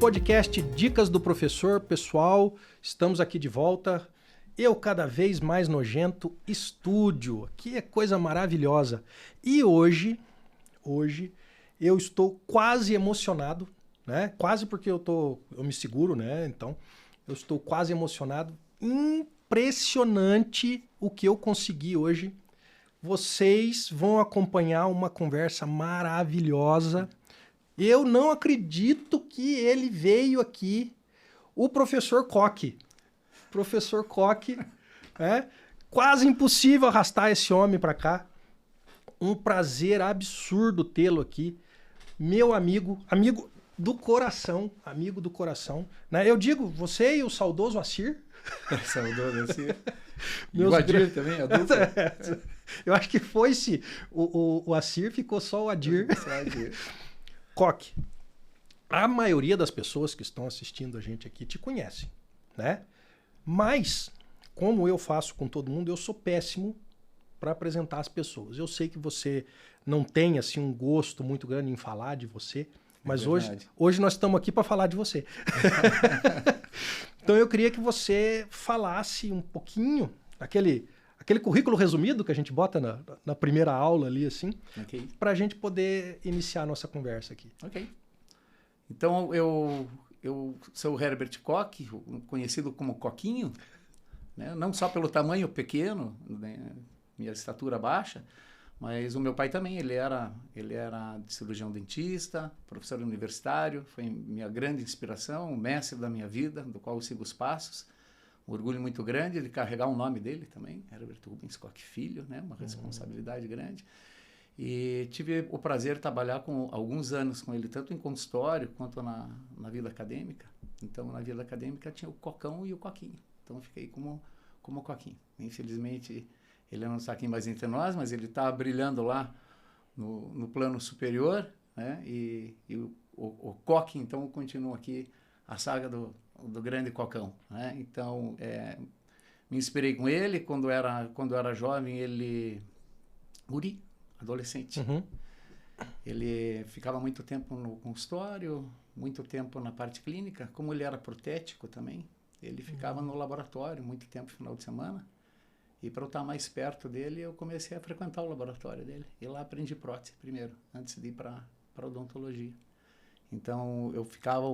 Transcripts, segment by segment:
podcast Dicas do Professor, pessoal. Estamos aqui de volta. Eu cada vez mais nojento, estúdio. Aqui é coisa maravilhosa. E hoje eu estou quase emocionado, né? Quase porque eu me seguro, né? Então, eu estou quase emocionado. Impressionante o que eu consegui hoje. Vocês vão acompanhar uma conversa maravilhosa. Eu não acredito que ele veio aqui, o professor Koch. Professor Koch, quase impossível arrastar esse homem para cá. Um prazer absurdo tê-lo aqui. Meu amigo do coração, né? Eu digo, você e o saudoso Assir. Saudoso Assir. E o Adir também, adulto. Eu acho que foi-se o Assir, ficou só o Adir. Koch, a maioria das pessoas que estão assistindo a gente aqui te conhecem, né? Mas, como eu faço com todo mundo, eu sou péssimo para apresentar as pessoas. Eu sei que você não tem assim um gosto muito grande em falar de você, mas hoje nós estamos aqui para falar de você. Então eu queria que você falasse um pouquinho, aquele currículo resumido que a gente bota na primeira aula ali, assim, para a gente poder iniciar a nossa conversa aqui. Ok. Então, eu sou o Herbert Koch, conhecido como Coquinho, né? Não só pelo tamanho pequeno, né? Minha estatura baixa, mas o meu pai também, ele era cirurgião dentista, professor universitário, foi minha grande inspiração, o mestre da minha vida, do qual eu sigo os passos. Um orgulho muito grande de carregar o nome dele também, Herbert Rubens Koch Filho, né? Uma responsabilidade grande. E tive o prazer de trabalhar alguns anos com ele, tanto em consultório quanto na vida acadêmica. Então, na vida acadêmica tinha o Cocão e o Coquinho. Então, eu fiquei como Coquinho. Infelizmente, ele não está aqui mais entre nós, mas ele está brilhando lá no plano superior, né? E o Koch, então, continua aqui a saga do grande Cocão, né? Então, me inspirei com ele. Quando era jovem, ele... guri, adolescente. Uhum. Ele ficava muito tempo no consultório, muito tempo na parte clínica. Como ele era protético também, ele ficava no laboratório muito tempo, final de semana. E para eu estar mais perto dele, eu comecei a frequentar o laboratório dele. E lá aprendi prótese primeiro, antes de ir para odontologia. Então, eu ficava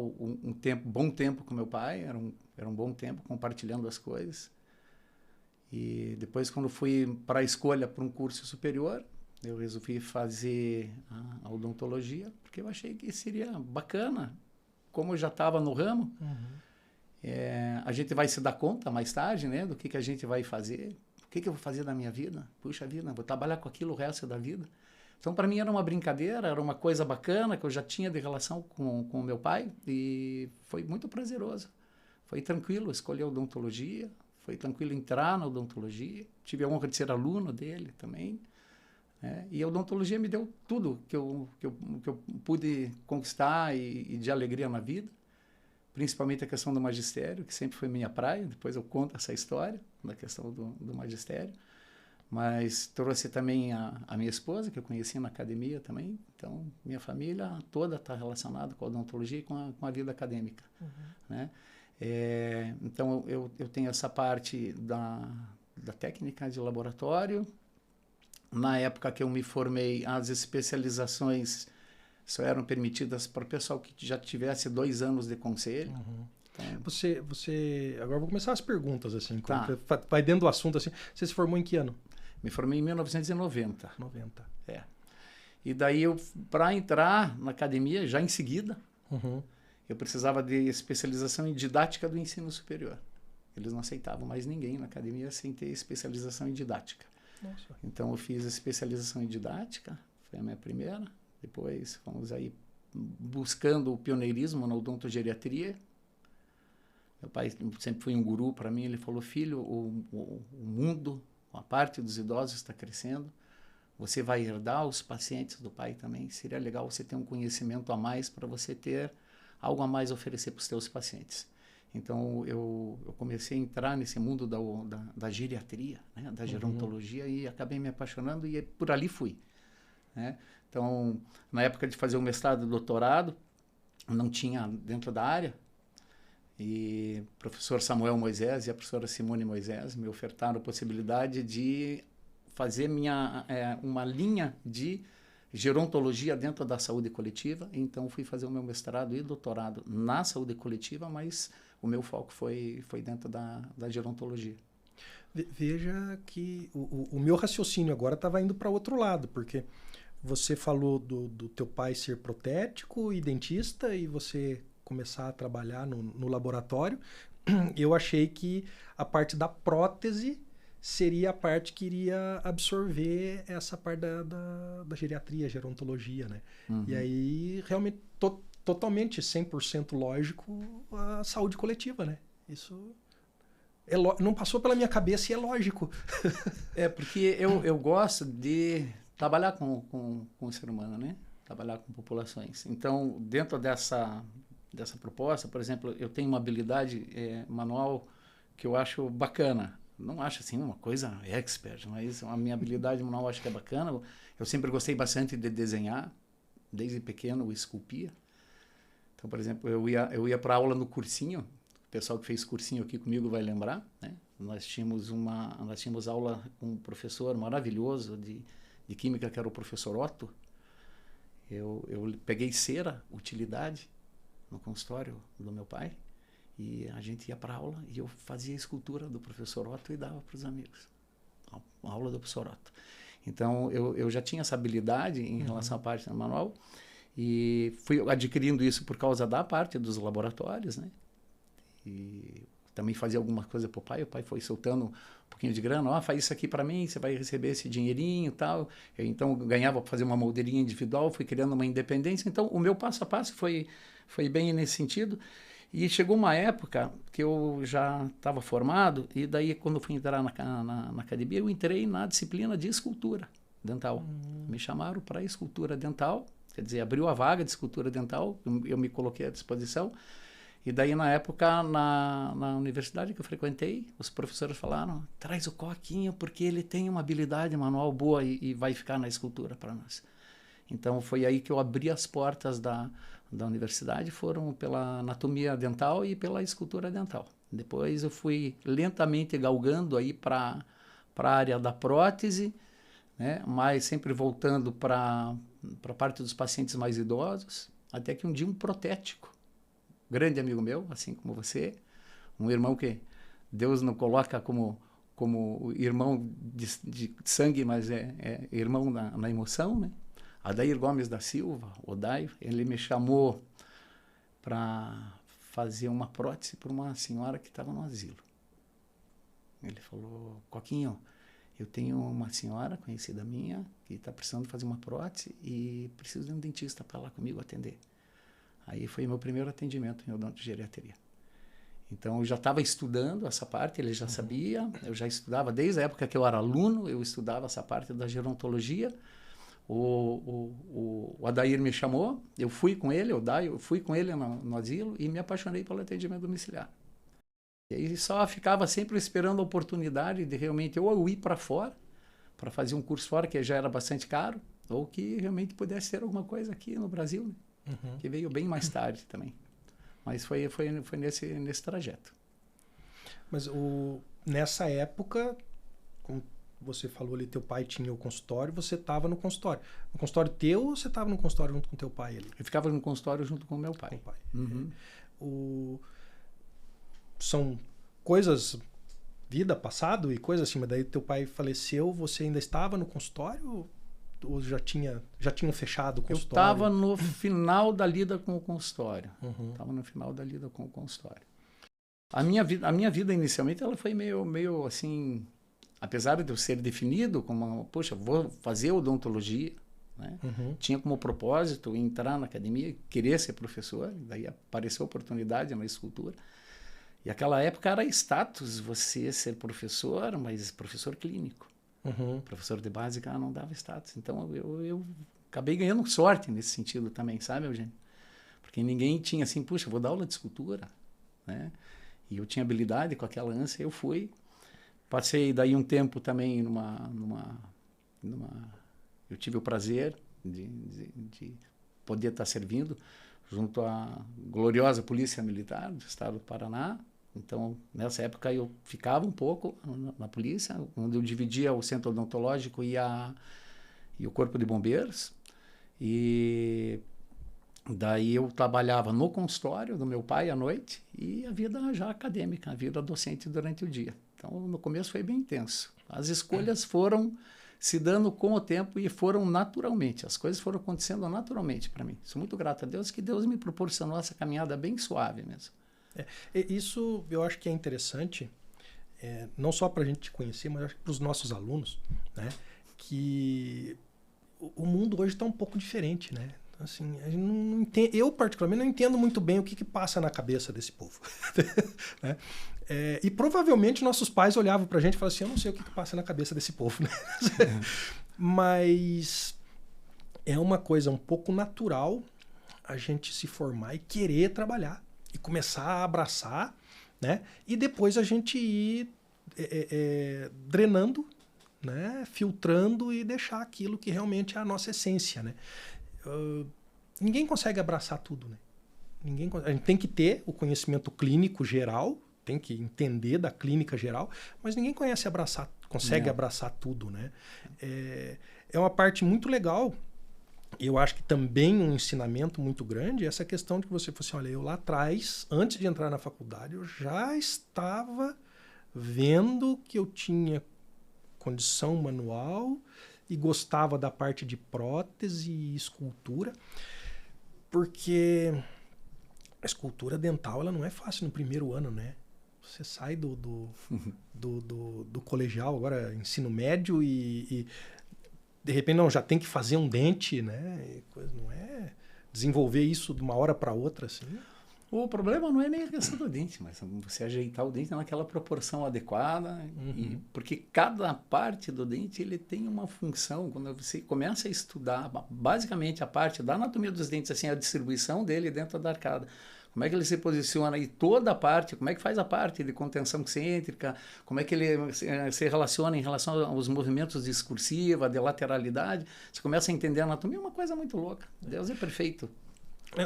bom tempo com meu pai, era um bom tempo compartilhando as coisas. E depois, quando fui para a escolha para um curso superior, eu resolvi fazer a odontologia, porque eu achei que seria bacana. Como eu já estava no ramo, a gente vai se dar conta mais tarde, né, do que a gente vai fazer. O que eu vou fazer da minha vida? Puxa vida, vou trabalhar com aquilo o resto da vida. Então, para mim, era uma brincadeira, era uma coisa bacana que eu já tinha de relação com o meu pai e foi muito prazeroso. Foi tranquilo escolher a odontologia, foi tranquilo entrar na odontologia. Tive a honra de ser aluno dele também. E a odontologia me deu tudo que eu pude conquistar e de alegria na vida. Principalmente a questão do magistério, que sempre foi minha praia. Depois eu conto essa história da questão do magistério. Mas trouxe também a minha esposa, que eu conheci na academia também. Então, minha família toda está relacionada com a odontologia e com a vida acadêmica. Né? Então, eu tenho essa parte da técnica de laboratório. Na época que eu me formei, as especializações só eram permitidas para o pessoal que já tivesse 2 anos de conselho. Então, Você... Agora eu vou começar as perguntas, assim. Tá. Vai dentro do assunto, assim. Você se formou em que ano? Me formei em 1990. 90. E daí, para entrar na academia, já em seguida, eu precisava de especialização em didática do ensino superior. Eles não aceitavam mais ninguém na academia sem ter especialização em didática. Nossa. Então, eu fiz a especialização em didática, foi a minha primeira. Depois, fomos aí buscando o pioneirismo na odontogeriatria. Meu pai sempre foi um guru para mim. Ele falou, filho, o mundo, a parte dos idosos está crescendo. Você vai herdar os pacientes do pai também. Seria legal você ter um conhecimento a mais para você ter algo a mais a oferecer para os seus pacientes. Então, eu comecei a entrar nesse mundo da geriatria, né, da gerontologia, e acabei me apaixonando e por ali fui. Né? Então, na época de fazer o mestrado e doutorado, não tinha dentro da área. E o professor Samuel Moisés e a professora Simone Moisés me ofertaram a possibilidade de fazer uma linha de gerontologia dentro da saúde coletiva. Então, fui fazer o meu mestrado e doutorado na saúde coletiva, mas o meu foco foi dentro da gerontologia. Veja que o meu raciocínio agora estava indo para outro lado, porque você falou do teu pai ser protético e dentista e você começar a trabalhar no laboratório. Eu achei que a parte da prótese seria a parte que iria absorver essa parte da geriatria, gerontologia, né? Uhum. E aí, realmente, totalmente 100% lógico a saúde coletiva, né? Isso não passou pela minha cabeça e é lógico. Porque eu gosto de trabalhar com o ser humano, né? Trabalhar com populações. Então, dentro dessa proposta, por exemplo, eu tenho uma habilidade manual que eu acho bacana. Não acho assim uma coisa expert, mas a minha habilidade manual eu acho que é bacana. Eu sempre gostei bastante de desenhar, desde pequeno eu esculpia. Então, por exemplo, eu ia para aula no cursinho. O pessoal que fez cursinho aqui comigo vai lembrar, né? Nós tínhamos aula com um professor maravilhoso de química, que era o professor Otto. Eu peguei cera, utilidade, no consultório do meu pai, e a gente ia para aula e eu fazia a escultura do professor Otto e dava para os amigos. A aula do professor Otto. Então, eu já tinha essa habilidade em relação à parte manual e fui adquirindo isso por causa da parte dos laboratórios, né? E também fazia alguma coisa para o pai foi soltando um pouquinho de grana, faz isso aqui para mim, você vai receber esse dinheirinho e tal. Eu, então, ganhava para fazer uma moldeirinha individual, fui criando uma independência. Então, o meu passo a passo foi bem nesse sentido. E chegou uma época que eu já estava formado, e daí, quando eu fui entrar na academia, eu entrei na disciplina de escultura dental. Me chamaram para escultura dental, quer dizer, abriu a vaga de escultura dental, eu me coloquei à disposição. E daí, na época, na universidade que eu frequentei, os professores falaram, traz o Coquinho, porque ele tem uma habilidade manual boa e vai ficar na escultura para nós. Então, foi aí que eu abri as portas da universidade, foram pela anatomia dental e pela escultura dental. Depois eu fui lentamente galgando aí para a área da prótese, né? Mas sempre voltando para a parte dos pacientes mais idosos, até que um dia um protético, grande amigo meu, assim como você, um irmão que Deus não coloca como irmão de sangue, mas é irmão na emoção, né? Adair Gomes da Silva, Odaio, ele me chamou para fazer uma prótese para uma senhora que estava no asilo. Ele falou, Coquinho, eu tenho uma senhora conhecida minha que está precisando fazer uma prótese e preciso de um dentista para lá comigo atender. Aí foi meu primeiro atendimento em odontogeriatria. Então, eu já estava estudando essa parte, ele já sabia, eu já estudava, desde a época que eu era aluno, eu estudava essa parte da gerontologia. O Adair me chamou, eu fui com ele, eu fui com ele no asilo e me apaixonei pelo atendimento domiciliar. E aí só ficava sempre esperando a oportunidade de realmente ou eu ir para fora, para fazer um curso fora, que já era bastante caro, ou que realmente pudesse ter alguma coisa aqui no Brasil, né? Que veio bem mais tarde também. Mas foi nesse trajeto. Mas nessa época, como você falou ali, teu pai tinha o consultório, você estava no consultório. No consultório teu ou você estava no consultório junto com teu pai ali? Eu ficava no consultório junto com o meu pai. Com o pai. Uhum. São coisas, vida, passado e coisas assim, mas daí teu pai faleceu, você ainda estava no consultório ou já tinham fechado o consultório? Eu estava no final da lida com o consultório. Estava no final da lida com o consultório. A minha vida inicialmente ela foi meio assim, apesar de eu ser definido como, poxa, vou fazer odontologia, né? Tinha como propósito entrar na academia, querer ser professor, daí apareceu a oportunidade na escultura. E aquela época era status você ser professor, mas professor clínico. Professor de básica não dava status. Então eu acabei ganhando sorte nesse sentido também, sabe, Eugênio? Porque ninguém tinha assim, puxa, vou dar aula de escultura, né? E eu tinha habilidade com aquela ânsia, eu fui. Passei daí um tempo também eu tive o prazer de poder estar servindo junto à gloriosa Polícia Militar do Estado do Paraná. Então, nessa época, eu ficava um pouco na polícia, onde eu dividia o centro odontológico e o Corpo de Bombeiros. E daí eu trabalhava no consultório do meu pai à noite e a vida já acadêmica, a vida docente durante o dia. Então, no começo foi bem intenso. As escolhas foram se dando com o tempo e foram naturalmente. As coisas foram acontecendo naturalmente para mim. Sou muito grato a Deus que Deus me proporcionou essa caminhada bem suave mesmo. Isso eu acho que é interessante, não só para a gente te conhecer, mas acho que para os nossos alunos, né? Que o mundo hoje está um pouco diferente, né? Assim, a gente não entende, eu particularmente não entendo muito bem o que passa na cabeça desse povo. Né? E provavelmente nossos pais olhavam para a gente e falavam assim, eu não sei o que passa na cabeça desse povo. Né? Mas é uma coisa um pouco natural a gente se formar e querer trabalhar e começar a abraçar, né? E depois a gente ir drenando, né? Filtrando e deixar aquilo que realmente é a nossa essência, né? Ninguém consegue abraçar tudo, né? A gente tem que ter o conhecimento clínico geral, tem que entender da clínica geral, mas ninguém consegue abraçar tudo, né? É uma parte muito legal. Eu acho que também um ensinamento muito grande é essa questão de que você fosse, olha, eu lá atrás, antes de entrar na faculdade, eu já estava vendo que eu tinha condição manual e gostava da parte de prótese e escultura, porque a escultura dental ela não é fácil no primeiro ano, né? Você sai do colegial, agora ensino médio e de repente não, já tem que fazer um dente, né? Não é desenvolver isso de uma hora para outra, assim. O problema não é nem a questão do dente, mas você ajeitar o dente naquela proporção adequada, porque cada parte do dente ele tem uma função. Quando você começa a estudar basicamente a parte da anatomia dos dentes, assim, a distribuição dele dentro da arcada, como é que ele se posiciona e toda a parte, como é que faz a parte de contenção cêntrica, como é que ele se relaciona em relação aos movimentos discursiva, de lateralidade, você começa a entender a anatomia, é uma coisa muito louca. Deus é perfeito.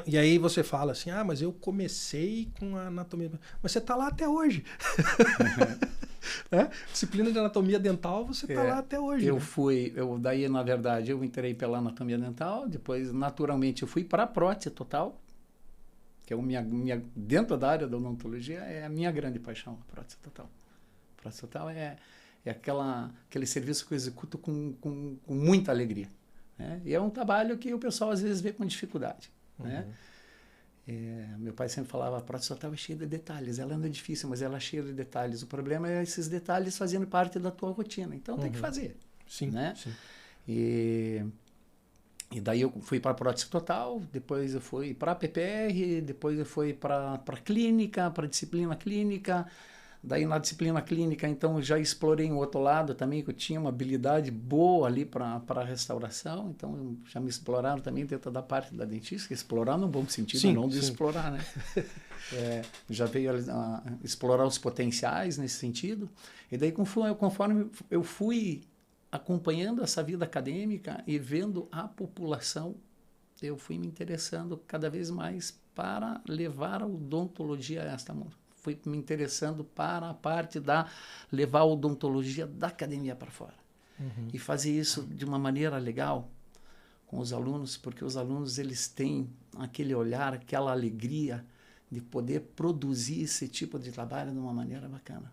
E aí você fala assim, mas eu comecei com a anatomia... Mas você está lá até hoje. Né? Disciplina de anatomia dental, você está lá até hoje. Daí, na verdade, eu entrei pela anatomia dental, depois, naturalmente, eu fui para a prótese total, que é dentro da área da odontologia, é a minha grande paixão, a prótese total. A prótese total é aquele serviço que eu executo com muita alegria. Né? E é um trabalho que o pessoal, às vezes, vê com dificuldade. Né? Meu pai sempre falava, a prótese total é cheia de detalhes, ela não é difícil, mas ela é cheia de detalhes. O problema é esses detalhes fazendo parte da tua rotina, então tem que fazer. Sim, né? Sim. E daí eu fui para a prótese total, depois eu fui para a PPR, depois eu fui para a clínica, para a disciplina clínica. Daí na disciplina clínica, então, eu já explorei um outro lado também, que eu tinha uma habilidade boa ali para a restauração, então já me exploraram também dentro da parte da dentística, explorar no bom sentido, sim, não de sim. explorar, né? Já veio a explorar os potenciais nesse sentido, e daí conforme eu fui acompanhando essa vida acadêmica e vendo a população, eu fui me interessando cada vez mais para levar a odontologia a esta mundo. Fui me interessando para a parte levar a odontologia da academia para fora. E fazer isso de uma maneira legal com os alunos, porque os alunos eles têm aquele olhar, aquela alegria de poder produzir esse tipo de trabalho de uma maneira bacana.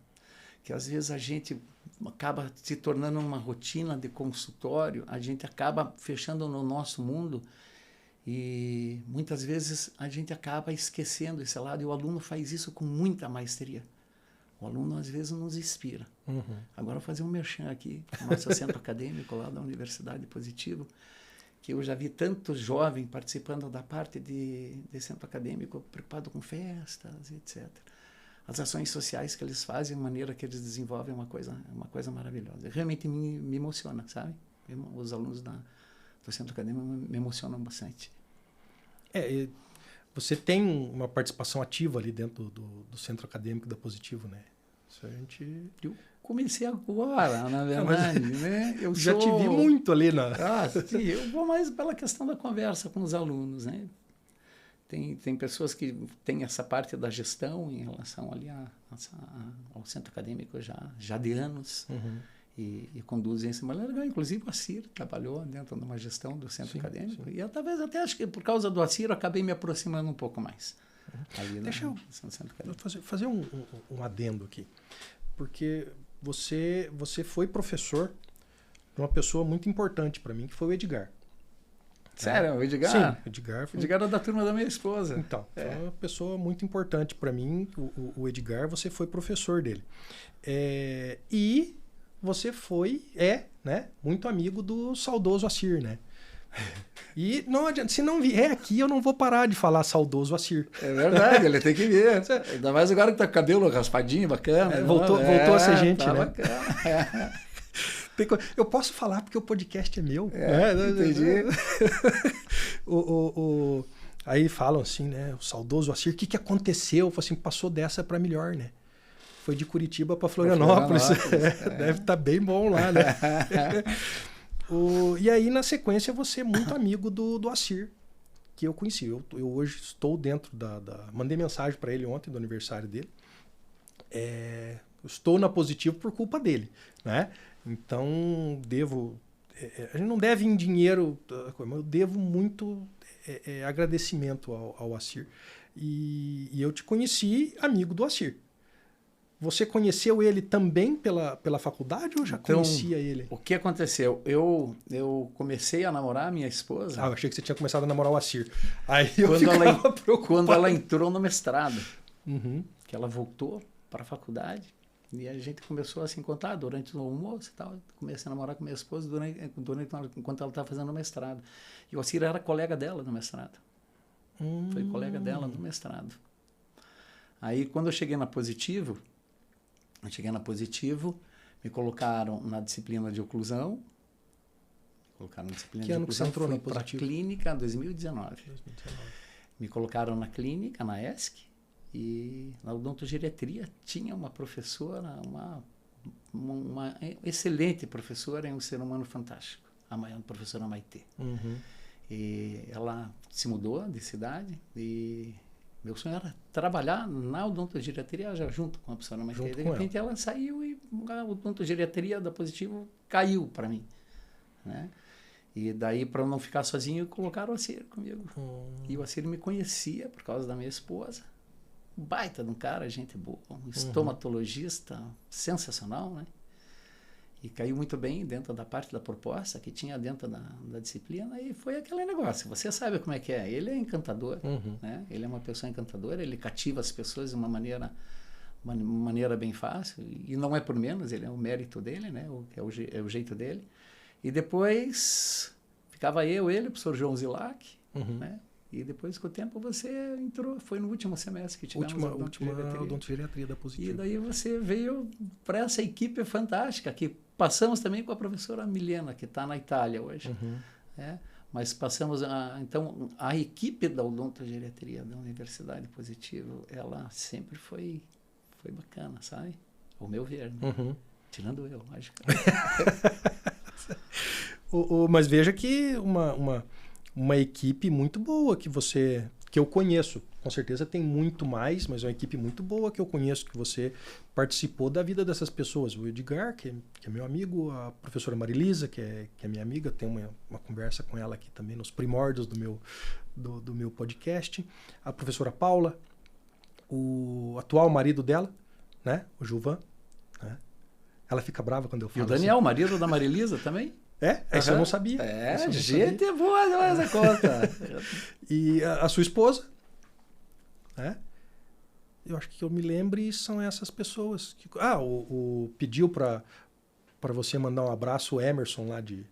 Que às vezes a gente acaba se tornando uma rotina de consultório, a gente acaba fechando no nosso mundo e muitas vezes a gente acaba esquecendo esse lado e o aluno faz isso com muita maestria. O aluno às vezes nos inspira. Agora vou fazer um merchan aqui, no nosso centro acadêmico lá da Universidade Positivo, que eu já vi tantos jovens participando da parte de centro acadêmico, preocupado com festas, etc. As ações sociais que eles fazem, a maneira que eles desenvolvem é uma coisa maravilhosa. Realmente me emociona, sabe? Os alunos do centro acadêmico me emocionam bastante. Você tem uma participação ativa ali dentro do centro acadêmico da Positivo, né? Isso a gente... Eu comecei agora, na verdade, né? Eu já te vi muito ali sim, eu vou mais pela questão da conversa com os alunos, né? Tem pessoas que têm essa parte da gestão em relação ali ao centro acadêmico já de anos. E conduzem esse maneira legal. Inclusive o Acir trabalhou dentro de uma gestão do centro acadêmico. Sim. E talvez até acho que por causa do Acir eu acabei me aproximando um pouco mais. Deixa eu fazer um adendo aqui. Porque você foi professor de uma pessoa muito importante para mim, que foi o Edgar. Sério? O Edgar? Sim, o Edgar era da turma da minha esposa. Então, foi uma pessoa muito importante para mim. O Edgar, você foi professor dele. E você né, muito amigo do saudoso Acir, né? E não adianta, se não vier aqui, eu não vou parar de falar saudoso Acir. É verdade, ele tem que vir. Ainda mais agora que tá com o cabelo raspadinho, bacana. Voltou a ser gente, tá né? Bacana. Eu posso falar porque o podcast é meu. Entendi. Aí falam assim, né? O saudoso Acir, o que aconteceu? Eu falo assim, passou dessa para melhor, né? Foi de Curitiba para Florianópolis. Deve estar bem bom lá, né? E aí, na sequência, você é muito amigo do Acir, que eu conheci. Eu hoje estou dentro mandei mensagem para ele ontem, do aniversário dele. Estou na Positivo por culpa dele, né? Então, a gente não deve em dinheiro, mas eu devo muito agradecimento ao Acir. E eu te conheci amigo do Acir. Você conheceu ele também pela faculdade ou já conhecia ele? O que aconteceu? Eu comecei a namorar a minha esposa. Eu achei que você tinha começado a namorar o Acir. Aí eu quando ela entrou no mestrado, que ela voltou para a faculdade, e a gente começou a se encontrar durante o almoço e tal. Comecei a namorar com minha esposa enquanto ela estava fazendo o mestrado. E o Acir era colega dela no mestrado. Foi colega dela no mestrado. Aí, quando eu cheguei na Positivo, me colocaram na disciplina de oclusão. Que ano que você entrou na Positivo? Para a clínica em 2019. Me colocaram na clínica, na ESC, e na odontogeriatria tinha uma professora, uma excelente professora e um ser humano fantástico, a professora Maitê. E ela se mudou de cidade e meu sonho era trabalhar na odontogeriatria já junto com a professora Maitê. De repente ela saiu e a odontogeriatria da Positivo caiu para mim, né? E daí, para não ficar sozinho, colocaram o Acir comigo. E o Acir me conhecia por causa da minha esposa. Baita de um cara, gente boa, um estomatologista sensacional, né? E caiu muito bem dentro da parte da proposta que tinha dentro da disciplina, e foi aquele negócio. Você sabe como é que é. Ele é encantador, né? Ele é uma pessoa encantadora, ele cativa as pessoas de uma maneira bem fácil, e não é por menos, ele é o mérito dele, né? É o jeito dele. E depois ficava ele, o professor João Zilac, né? E depois, com o tempo, você entrou. Foi no último semestre que tivemos a odontogeriatria da Positivo. E daí você veio para essa equipe fantástica, que passamos também com a professora Milena, que está na Itália hoje. Mas passamos... Então, a equipe da odontogeriatria da Universidade Positivo, ela sempre foi bacana, sabe? Ao meu ver, né? Tirando eu, lógico. Mas veja que uma equipe muito boa que eu conheço. Com certeza tem muito mais, mas é uma equipe muito boa que eu conheço, que você participou da vida dessas pessoas. O Edgar, que é meu amigo, a professora Marilisa, que é minha amiga, tem uma conversa com ela aqui também nos primórdios do meu podcast. A professora Paula, o atual marido dela, né? O Gilvan, né? Ela fica brava quando eu falo. E o Daniel, marido da Marilisa também? Essa eu não sabia. Gente é boa demais a conta. E a sua esposa, né? Eu acho que eu me lembre são essas pessoas. Pediu para você mandar um abraço, o Emerson lá de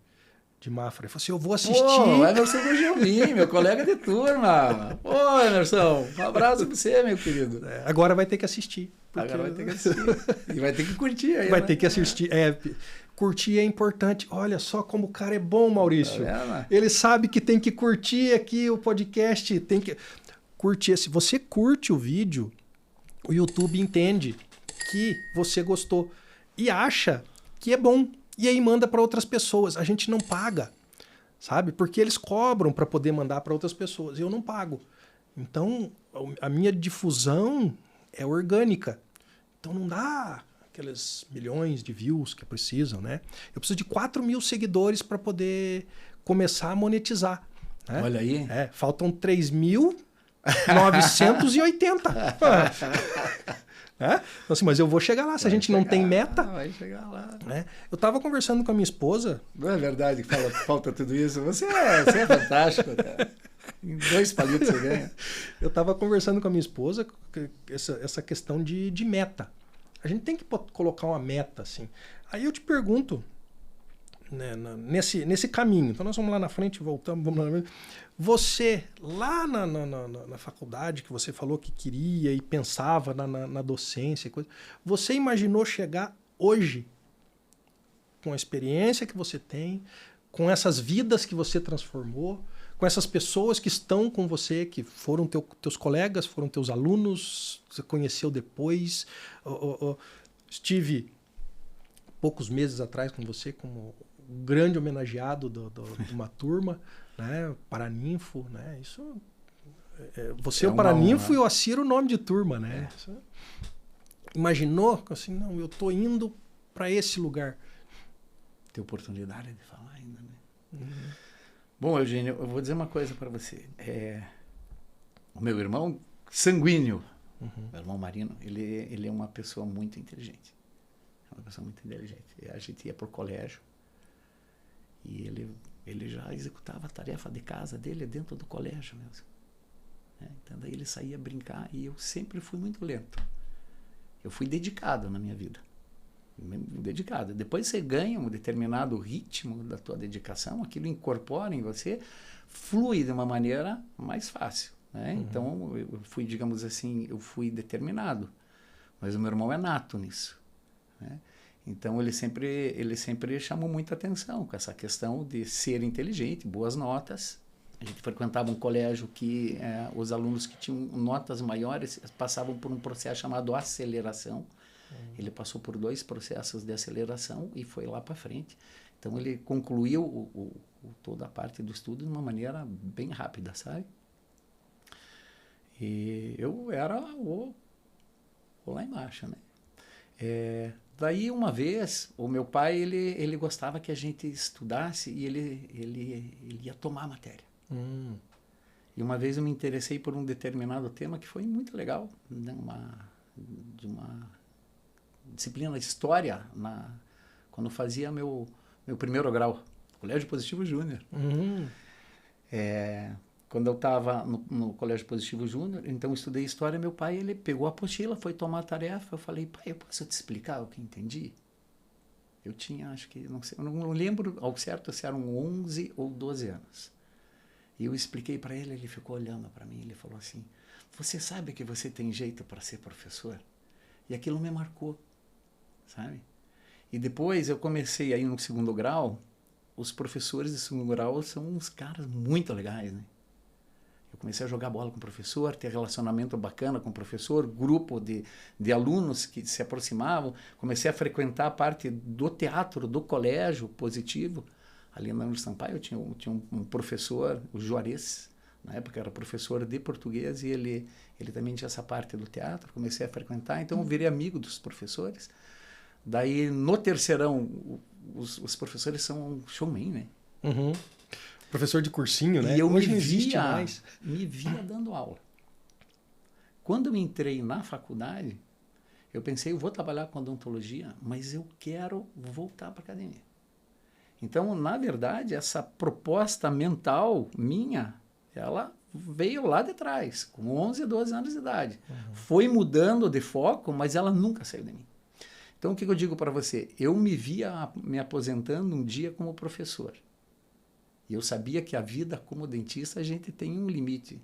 Mafra. Ele falou assim, eu vou assistir. O Emerson do Gilvin, meu colega de turma. Pô, Emerson, um abraço pra você, meu querido. Agora vai ter que assistir. Agora vai ter que assistir. E vai ter que curtir aí, Vai ter que assistir. Curtir é importante. Olha só como o cara é bom, Maurício. Ele sabe que tem que curtir aqui o podcast. Tem que curtir. Se você curte o vídeo, o YouTube entende que você gostou e acha que é bom. E aí manda para outras pessoas. A gente não paga, sabe? Porque eles cobram para poder mandar para outras pessoas. Eu não pago. Então, a minha difusão é orgânica. Então, não dá aqueles milhões de views que precisam, né? Eu preciso de 4 mil seguidores para poder começar a monetizar. Né? Olha aí. Faltam 3.980. Então, assim, mas eu vou chegar lá. Se a gente não tem meta... Vai chegar lá. Né? Eu estava conversando com a minha esposa... Não é verdade que falta tudo isso? Você é fantástico, cara. Em 2 palitos você ganha. Eu estava conversando com a minha esposa essa questão de meta. A gente tem que colocar uma meta, assim. Aí eu te pergunto, né, nesse caminho. Então nós vamos lá na frente, voltamos, vamos lá na frente. Você, lá na faculdade, que você falou que queria e pensava na docência, coisa, você imaginou chegar hoje, com a experiência que você tem, com essas vidas que você transformou, com essas pessoas que estão com você, que foram teus colegas, foram teus alunos, você conheceu depois. Estive poucos meses atrás com você como grande homenageado de uma turma, né? Paraninfo, né? Isso, você é o Paraninfo e o Aciro o nome de turma, né? Imaginou assim, não, eu tô indo para esse lugar. Tem oportunidade de falar ainda, né? Bom, Eugênio, eu vou dizer uma coisa para você. O meu irmão sanguíneo, meu irmão Marino, ele é uma pessoa muito inteligente. É uma pessoa muito inteligente. A gente ia por colégio e ele já executava a tarefa de casa dele dentro do colégio mesmo. Então daí ele saía brincar e eu sempre fui muito lento. Eu fui dedicado na minha vida. Dedicado. Depois você ganha um determinado ritmo da tua dedicação, aquilo incorpora em você, flui de uma maneira mais fácil, né? Então eu fui, digamos assim, eu fui determinado, mas o meu irmão é nato nisso, né? Então ele sempre chamou muita atenção com essa questão de ser inteligente, boas notas. A gente frequentava um colégio que os alunos que tinham notas maiores passavam por um processo chamado aceleração. Ele passou por 2 processos de aceleração e foi lá para frente. Então, ele concluiu toda a parte do estudo de uma maneira bem rápida, sabe? E eu era o lá embaixo, né? Daí, uma vez, o meu pai, ele gostava que a gente estudasse e ele ia tomar a matéria. E uma vez eu me interessei por um determinado tema que foi muito legal, de uma disciplina de história quando fazia meu primeiro grau, Colégio Positivo Júnior. Quando eu estava no Colégio Positivo Júnior, então eu estudei história, meu pai ele pegou a apostila, foi tomar a tarefa, eu falei, pai, eu posso te explicar o que entendi? Eu tinha, acho que, não sei, eu não lembro ao certo se eram 11 ou 12 anos. E eu expliquei para ele, ele ficou olhando para mim, ele falou assim, você sabe que você tem jeito para ser professor? E aquilo me marcou, sabe? E depois eu comecei aí no 2º grau, os professores de 2º grau são uns caras muito legais, né? Eu comecei a jogar bola com o professor, ter relacionamento bacana com o professor, grupo de alunos que se aproximavam, comecei a frequentar a parte do teatro do Colégio Positivo. Ali na Ana Sampaio eu tinha um professor, o Juarez, na época era professor de português, e ele também tinha essa parte do teatro, comecei a frequentar, então eu virei amigo dos professores. Daí, no terceirão, os professores são showman, né? Professor de cursinho, né? E eu Hoje não existe mais. me via dando aula. Quando eu entrei na faculdade, eu pensei, eu vou trabalhar com odontologia, mas eu quero voltar para a academia. Então, na verdade, essa proposta mental minha, ela veio lá de trás, com 11, 12 anos de idade. Foi mudando de foco, mas ela nunca saiu de mim. Então, o que eu digo para você? Eu me via me aposentando um dia como professor. E eu sabia que a vida como dentista, a gente tem um limite.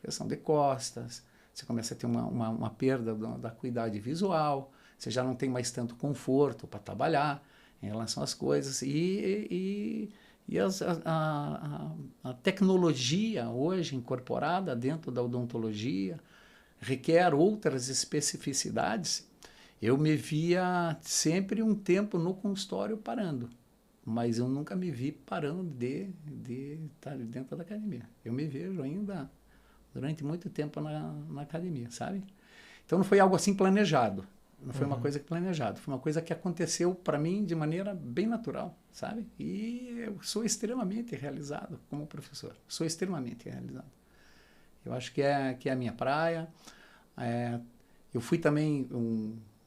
Questão de costas, você começa a ter uma perda da acuidade visual, você já não tem mais tanto conforto para trabalhar em relação às coisas. E a tecnologia hoje incorporada dentro da odontologia requer outras especificidades. Eu me via sempre um tempo no consultório parando, mas eu nunca me vi parando de estar dentro da academia. Eu me vejo ainda durante muito tempo na academia, sabe? Então não foi algo assim planejado, não foi uma coisa planejada, foi uma coisa que aconteceu para mim de maneira bem natural, sabe? E eu sou extremamente realizado como professor, sou extremamente realizado. Eu acho que é a minha praia. Eu fui também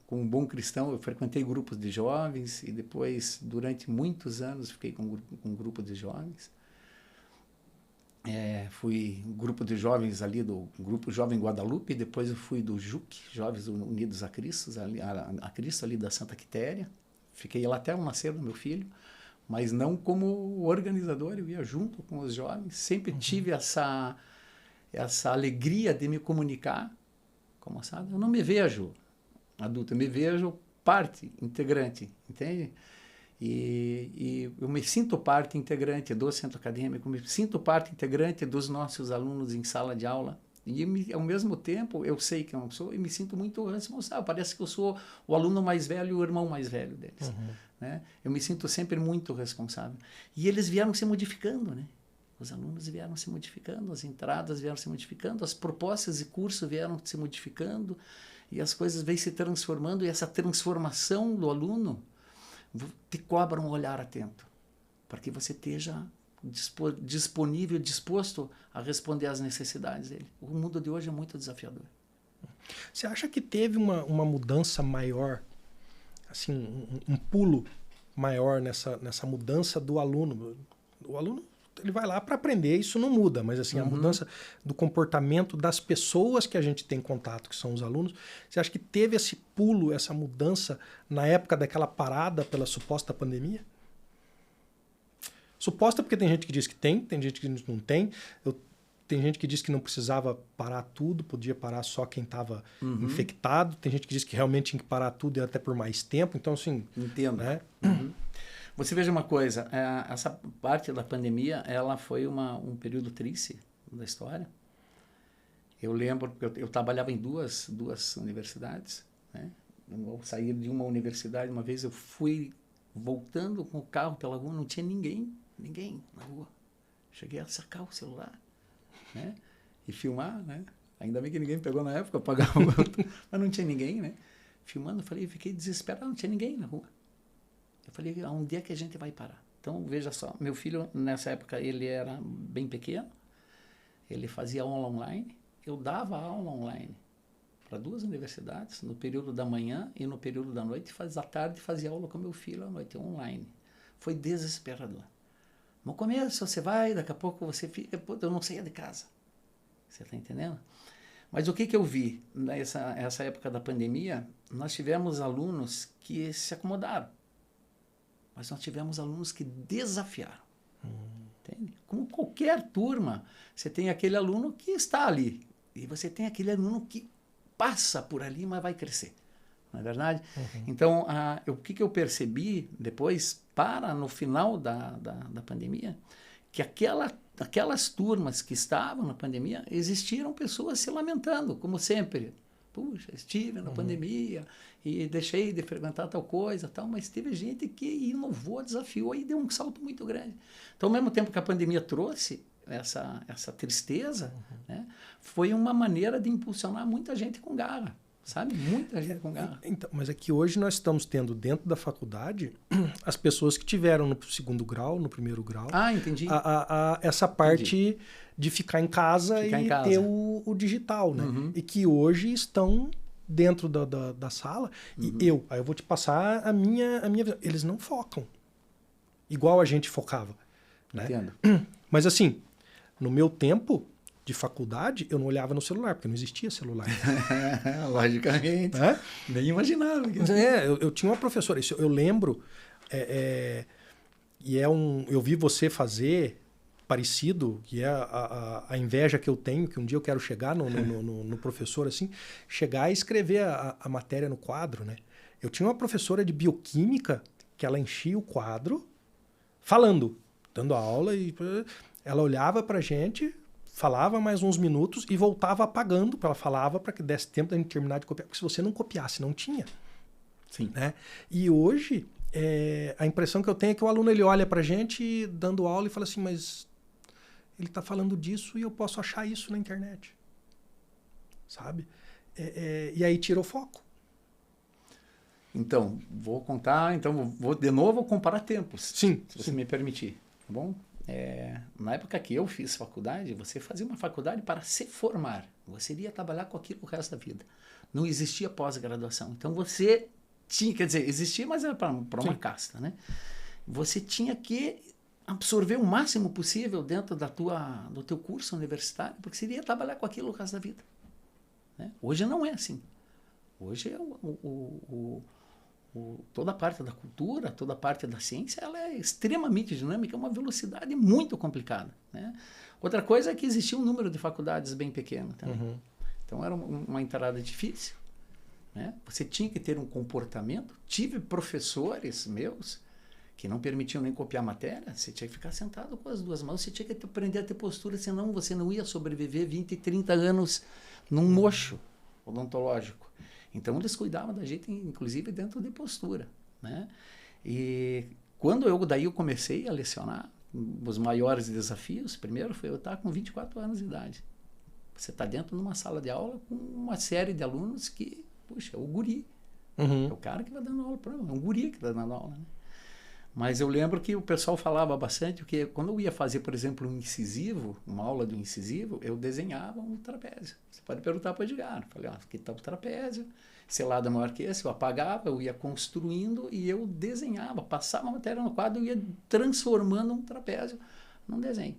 com um bom cristão, eu frequentei grupos de jovens e depois, durante muitos anos, fiquei com um grupo de jovens. Fui um grupo de jovens ali do Grupo Jovem Guadalupe, depois eu fui do JUC, Jovens Unidos a Cristo, a Cristo ali da Santa Quitéria. Fiquei lá até o nascer do meu filho, mas não como organizador, eu ia junto com os jovens. Sempre tive essa alegria de me comunicar com a moçada. Eu não me vejo adulto, eu me vejo parte, integrante, entende? E eu me sinto parte integrante do centro acadêmico, me sinto parte integrante dos nossos alunos em sala de aula. E, ao mesmo tempo, eu sei que eu não sou e me sinto muito responsável. Parece que eu sou o aluno mais velho e o irmão mais velho deles. Né? Eu me sinto sempre muito responsável. E eles vieram se modificando, né? Os alunos vieram se modificando, as entradas vieram se modificando, as propostas de curso vieram se modificando e as coisas vêm se transformando. E essa transformação do aluno te cobra um olhar atento, para que você esteja disponível, disposto a responder às necessidades dele. O mundo de hoje é muito desafiador. Você acha que teve uma mudança maior, assim, um pulo maior nessa mudança do aluno? O aluno, ele vai lá para aprender, isso não muda, mas assim, a mudança do comportamento das pessoas que a gente tem contato, que são os alunos, você acha que teve esse pulo, essa mudança na época daquela parada pela suposta pandemia? Suposta porque tem gente que diz que tem gente que não tem. Tem gente que diz que não precisava parar tudo, podia parar só quem estava infectado. Tem gente que diz que realmente tinha que parar tudo e até por mais tempo. Então, assim... Entendo. Né? Você veja uma coisa, essa parte da pandemia, ela foi um período triste da história. Eu lembro que eu trabalhava em duas universidades, né? Ao sair de uma universidade, uma vez eu fui voltando com o carro pela rua, não tinha ninguém na rua. Cheguei a sacar o celular, né? E filmar, né? Ainda bem que ninguém pegou na época, apagava, mas não tinha ninguém, né? Filmando, fiquei desesperado, não tinha ninguém na rua. Eu falei, onde é que a gente vai parar? Então, veja só, meu filho, nessa época, ele era bem pequeno, ele fazia aula online, eu dava aula online para 2 universidades, no período da manhã e no período da noite, à tarde fazia aula com meu filho à noite, online. Foi desesperador. No começo você vai, daqui a pouco você fica, eu não saía de casa. Você está entendendo? Mas o que eu vi nessa época da pandemia? Nós tivemos alunos que se acomodaram. Mas nós tivemos alunos que desafiaram. Entende? Como qualquer turma, você tem aquele aluno que está ali. E você tem aquele aluno que passa por ali, mas vai crescer. Não é verdade? Então, o que eu percebi depois, no final da pandemia, que aquelas turmas que estavam na pandemia, existiram pessoas se lamentando, como sempre. Puxa, estive na pandemia e deixei de frequentar tal coisa, tal, mas teve gente que inovou, desafiou e deu um salto muito grande. Então, ao mesmo tempo que a pandemia trouxe essa tristeza, né, foi uma maneira de impulsionar muita gente com garra, sabe? Muita gente com garra. Então, mas é que hoje nós estamos tendo dentro da faculdade as pessoas que tiveram no 2º grau, no 1º grau, entendi. Essa parte de ficar em casa ter o digital, né? E que hoje estão dentro da sala e aí eu vou te passar a minha visão. Eles não focam igual a gente focava, né? Entendo. Mas assim, no meu tempo de faculdade, eu não olhava no celular, porque não existia celular. Logicamente. Nem imaginava. Eu tinha uma professora, isso eu lembro, eu vi você fazer parecido, que é a inveja que eu tenho, que um dia eu quero chegar no professor, assim, chegar e escrever a matéria no quadro, né? Eu tinha uma professora de bioquímica que ela enchia o quadro falando, dando aula, e ela olhava pra gente, falava mais uns minutos e voltava apagando, ela falava para que desse tempo da gente terminar de copiar, porque se você não copiasse, não tinha. Sim. Né? E hoje, a impressão que eu tenho é que o aluno ele olha pra gente dando aula e fala assim, mas ele está falando disso e eu posso achar isso na internet. sabe? E aí tira o foco. Então, vou contar, vou de novo comparar tempos. Sim. Se você me permitir, tá bom? Na época que eu fiz faculdade, você fazia uma faculdade para se formar. Você iria trabalhar com aquilo o resto da vida. Não existia pós-graduação. Então você tinha, quer dizer, existia, mas era para uma casta, né? Você tinha que absorver o máximo possível dentro do teu curso universitário, porque você iria trabalhar com aquilo o resto da vida. Né? Hoje não é assim. Hoje toda a parte da cultura, toda a parte da ciência, ela é extremamente dinâmica, é uma velocidade muito complicada. Né? Outra coisa é que existia um número de faculdades bem pequeno também. Uhum. Então era uma entrada difícil. Né? Você tinha que ter um comportamento. Tive professores meus que não permitiam nem copiar matéria. Você tinha que ficar sentado com as duas mãos, você tinha que aprender a ter postura, senão você não ia sobreviver 20, 30 anos num mocho odontológico. Então eles cuidavam da gente, inclusive dentro de postura, né? E quando eu comecei a lecionar, os maiores desafios, primeiro foi eu estar com 24 anos de idade. Você está dentro de uma sala de aula com uma série de alunos que, puxa, é o guri. Uhum. É o cara que vai dando aula para mim, é um guri que está dando aula, né? Mas eu lembro que o pessoal falava bastante, porque quando eu ia fazer, por exemplo, um incisivo, uma aula do incisivo, eu desenhava um trapézio. Você pode perguntar para o Edgar. Eu falei, aqui está o trapézio, esse lado é maior que esse, eu apagava, eu ia construindo e eu desenhava, passava a matéria no quadro e ia transformando um trapézio num desenho.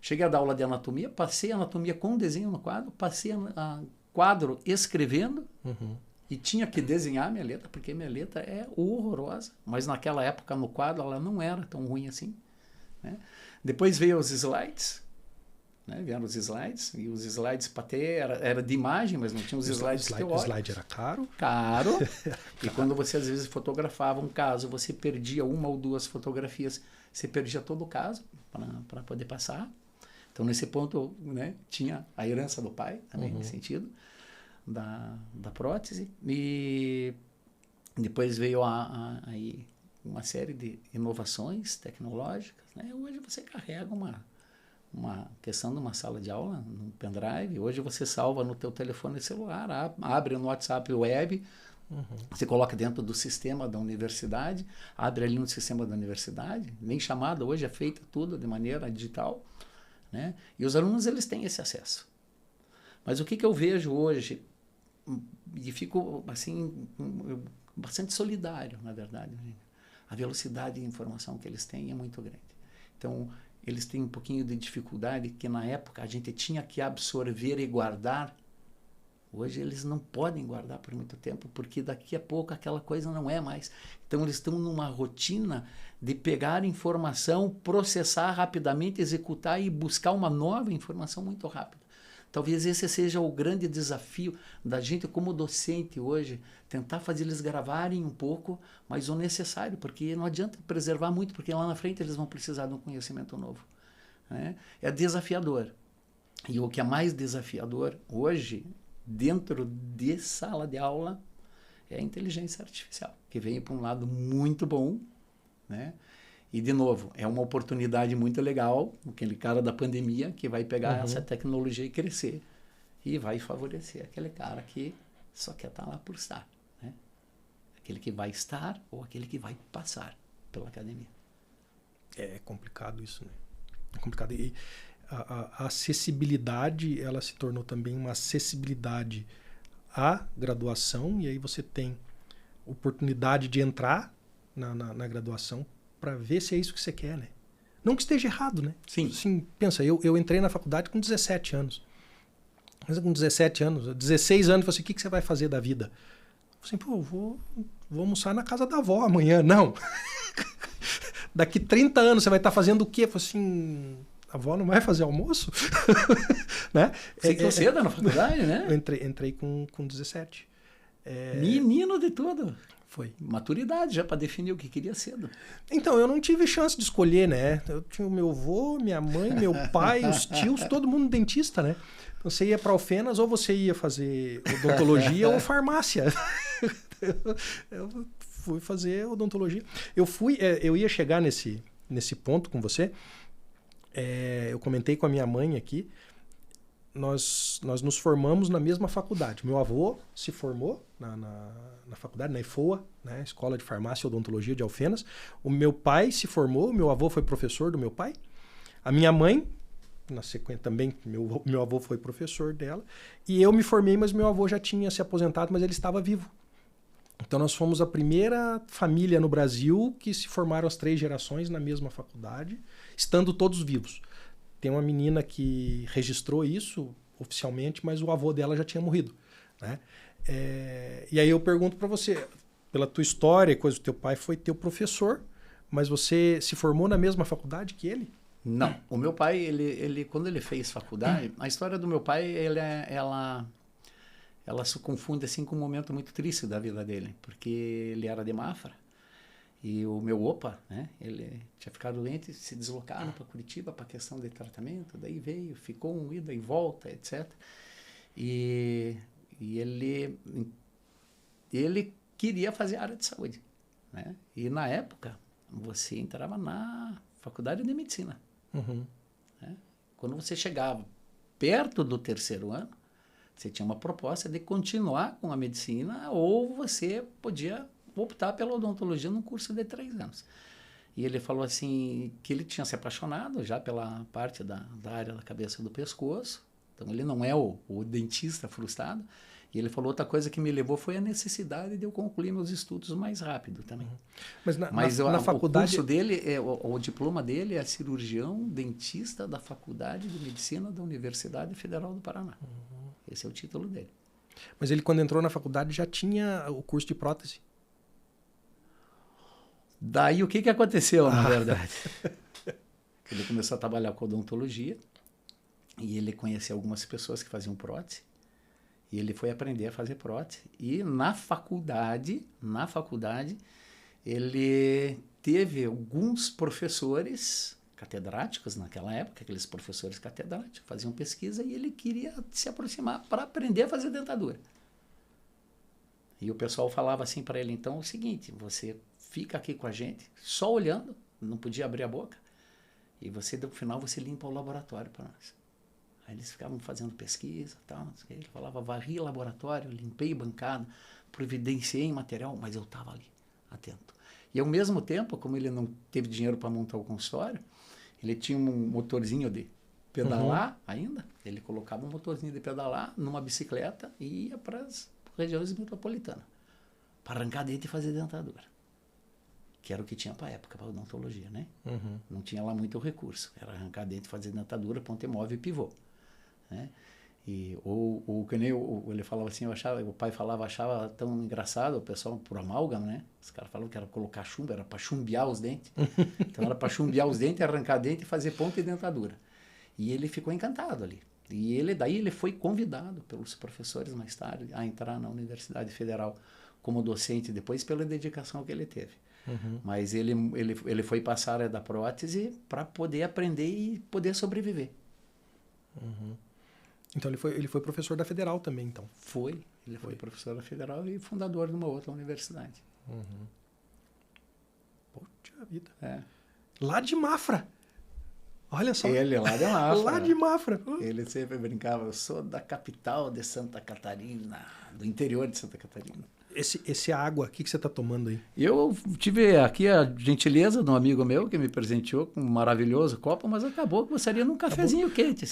Cheguei a dar aula de anatomia, passei a anatomia com desenho no quadro, passei a quadro escrevendo, uhum. E tinha que desenhar a minha letra, porque minha letra é horrorosa. Mas naquela época, no quadro, ela não era tão ruim assim. Né? Depois veio os slides. Né? Vieram os slides. E os slides para ter era de imagem, mas não tinha os slides teóricos. O slide era caro? Caro. E quando você, às vezes, fotografava um caso, você perdia uma ou duas fotografias, você perdia todo o caso para poder passar. Então, nesse ponto, né, tinha a herança do pai, também, uhum. Nesse sentido. Da prótese, e depois veio aí uma série de inovações tecnológicas. Né? Hoje você carrega uma questão de uma sala de aula no pendrive, hoje você salva no teu telefone celular, abre no WhatsApp web, uhum. Você coloca dentro do sistema da universidade, abre ali no sistema da universidade, nem chamada, hoje é feita tudo de maneira digital, né? E os alunos eles têm esse acesso. Mas o que eu vejo hoje, e fico assim bastante solidário, na verdade, a velocidade de informação que eles têm é muito grande. Então, eles têm um pouquinho de dificuldade que na época a gente tinha que absorver e guardar. Hoje eles não podem guardar por muito tempo, porque daqui a pouco aquela coisa não é mais. Então, eles estão numa rotina de pegar informação, processar rapidamente, executar e buscar uma nova informação muito rápido. Talvez esse seja o grande desafio da gente como docente hoje, tentar fazer eles gravarem um pouco, mas o necessário, porque não adianta preservar muito, porque lá na frente eles vão precisar de um conhecimento novo. Né? É desafiador. E o que é mais desafiador hoje, dentro de sala de aula, é a inteligência artificial, que vem para um lado muito bom, né? E, de novo, é uma oportunidade muito legal, aquele cara da pandemia que vai pegar essa tecnologia e crescer. E vai favorecer aquele cara que só quer estar lá por estar. Né? Aquele que vai estar ou aquele que vai passar pela academia. É complicado isso, né? É complicado. E a acessibilidade, ela se tornou também uma acessibilidade à graduação, e aí você tem oportunidade de entrar na graduação para ver se é isso que você quer, né? Não que esteja errado, né? Sim. Assim, pensa, eu entrei na faculdade com 17 anos. Mas com 17 anos, 16 anos, eu falei assim, o que você vai fazer da vida? Eu falei assim, pô, vou almoçar na casa da avó amanhã. Não. Daqui 30 anos você vai estar fazendo o quê? Eu falei assim, a avó não vai fazer almoço? Né? Você entrou cedo na faculdade, né? Eu entrei com 17. Menino de tudo. Foi. Maturidade já para definir o que queria cedo. Então, eu não tive chance de escolher, né? Eu tinha o meu avô, minha mãe, meu pai, os tios, todo mundo dentista, né? Então, você ia para Alfenas ou você ia fazer odontologia ou farmácia. Eu fui fazer odontologia. Eu ia chegar nesse ponto com você. Eu comentei com a minha mãe aqui. nós nos formamos na mesma faculdade. Meu avô se formou na faculdade, na EFOA, né? Escola de Farmácia e Odontologia de Alfenas. O meu pai se formou, meu avô foi professor do meu pai. A minha mãe, na sequência também, meu avô foi professor dela. E eu me formei, mas meu avô já tinha se aposentado, mas ele estava vivo. Então nós fomos a primeira família no Brasil que se formaram as 3 gerações na mesma faculdade, estando todos vivos. Tem uma menina que registrou isso oficialmente, mas o avô dela já tinha morrido, né? E aí eu pergunto para você, pela tua história e coisa, o teu pai foi teu professor, mas você se formou na mesma faculdade que ele? Não. O meu pai, ele quando ele fez faculdade, a história do meu pai, ela se confunde assim com um momento muito triste da vida dele, porque ele era de Mafra. E o meu opa, né, ele tinha ficado doente, se deslocaram para Curitiba para questão de tratamento, daí veio, ficou um ida e volta, etc. E ele queria fazer área de saúde, né? E na época, você entrava na faculdade de medicina. Uhum. Né? Quando você chegava perto do 3º ano, você tinha uma proposta de continuar com a medicina ou você podia optar pela odontologia num curso de 3 anos. E ele falou assim que ele tinha se apaixonado já pela parte da área da cabeça do pescoço. Então ele não é o dentista frustrado. E ele falou outra coisa que me levou foi a necessidade de eu concluir meus estudos mais rápido também. Mas na faculdade... O curso dele, o diploma dele é cirurgião dentista da Faculdade de Medicina da Universidade Federal do Paraná. Esse é o título dele. Mas ele, quando entrou na faculdade, já tinha o curso de prótese? Daí o que aconteceu, na verdade? Ele começou a trabalhar com odontologia e ele conheceu algumas pessoas que faziam prótese e ele foi aprender a fazer prótese. E na faculdade, ele teve alguns professores catedráticos naquela época, aqueles professores catedráticos faziam pesquisa e ele queria se aproximar para aprender a fazer dentadura. E o pessoal falava assim para ele, então é o seguinte, você fica aqui com a gente, só olhando, não podia abrir a boca, e você, no final, você limpa o laboratório para nós. Aí eles ficavam fazendo pesquisa, tal, ele falava, varri laboratório, limpei bancada, providenciei material, mas eu estava ali, atento. E ao mesmo tempo, como ele não teve dinheiro para montar o consultório, ele tinha um motorzinho de pedalar ainda, ele colocava um motorzinho de pedalar numa bicicleta e ia para as regiões metropolitanas, para arrancar dente e fazer dentadura. Que era o que tinha para a época, para odontologia, né? Não tinha lá muito recurso. Era arrancar dente, fazer dentadura, ponta imóvel e pivô. Né? E, que nem ele falava assim, o pai falava, achava tão engraçado, o pessoal por amálgama, né? Os caras falavam que era colocar chumbo, era para chumbear os dentes. Então era para chumbear os dentes, arrancar dente e fazer ponta e dentadura. E ele ficou encantado ali. E daí ele foi convidado pelos professores mais tarde a entrar na Universidade Federal como docente, depois pela dedicação que ele teve. Mas ele foi passar a área da prótese para poder aprender e poder sobreviver. Então ele foi professor da Federal também, então? Ele foi professor da Federal e fundador de uma outra universidade. Poxa vida. É. Lá de Mafra. Olha só. Ele lá de Mafra. Lá de Mafra. Ele sempre brincava, eu sou da capital de Santa Catarina, do interior de Santa Catarina. Esse água, o que você está tomando aí? Eu tive aqui a gentileza de um amigo meu que me presenteou com um maravilhoso copo, mas acabou que gostaria de um cafezinho quente.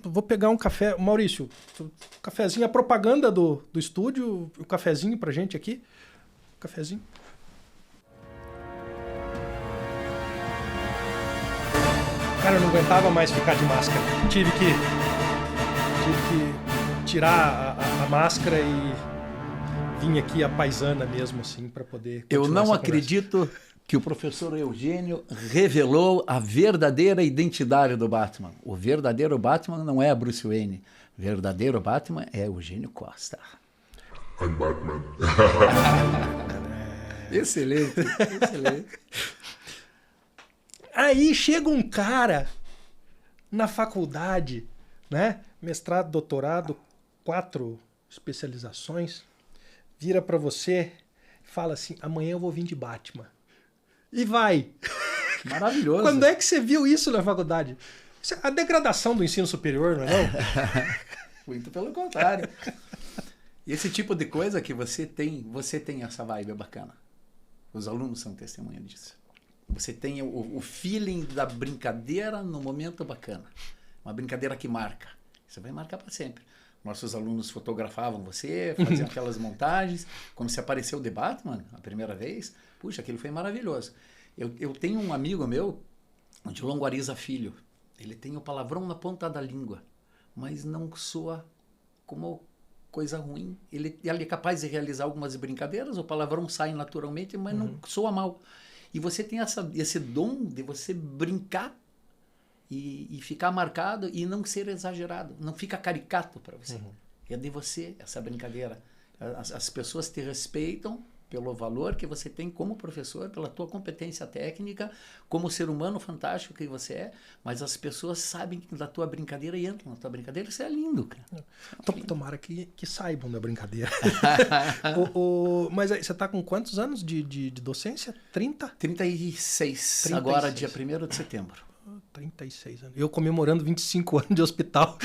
Vou pegar um café. Maurício, um cafezinho, a propaganda do estúdio, um cafezinho pra gente aqui. Um cafezinho. Cara, eu não aguentava mais ficar de máscara. Tive que tirar a máscara e vim aqui a paisana mesmo, assim, para poder... Eu não acredito que o professor Eugênio revelou a verdadeira identidade do Batman. O verdadeiro Batman não é Bruce Wayne. O verdadeiro Batman é Eugênio Costa. I'm Batman. Excelente, excelente. Aí chega um cara na faculdade, né? Mestrado, doutorado, 4 especializações, vira para você e fala assim, amanhã eu vou vir de Batman. E vai. Maravilhoso. Quando é que você viu isso na faculdade? Isso é a degradação do ensino superior, não é não? Muito pelo contrário. E esse tipo de coisa que você tem essa vibe bacana. Os alunos são testemunha disso. Você tem o feeling da brincadeira no momento bacana. Uma brincadeira que marca. Você vai marcar para sempre. Nossos alunos fotografavam você, faziam aquelas montagens. Quando se apareceu o The Batman, a primeira vez, puxa, aquilo foi maravilhoso. Eu tenho um amigo meu, de Longuariza Filho. Ele tem o palavrão na ponta da língua, mas não soa como coisa ruim. Ele é capaz de realizar algumas brincadeiras, o palavrão sai naturalmente, mas não soa mal. E você tem esse dom de você brincar e ficar marcado e não ser exagerado. Não fica caricato para você. É de você, essa brincadeira. As pessoas te respeitam pelo valor que você tem como professor, pela tua competência técnica, como ser humano fantástico que você é, mas as pessoas sabem da tua brincadeira e entram na tua brincadeira. Isso é lindo, cara. Tomara que saibam da brincadeira. Mas aí, você está com quantos anos de docência? 30? 36. Agora, dia 1º de setembro. 36 anos. Eu comemorando 25 anos de hospital.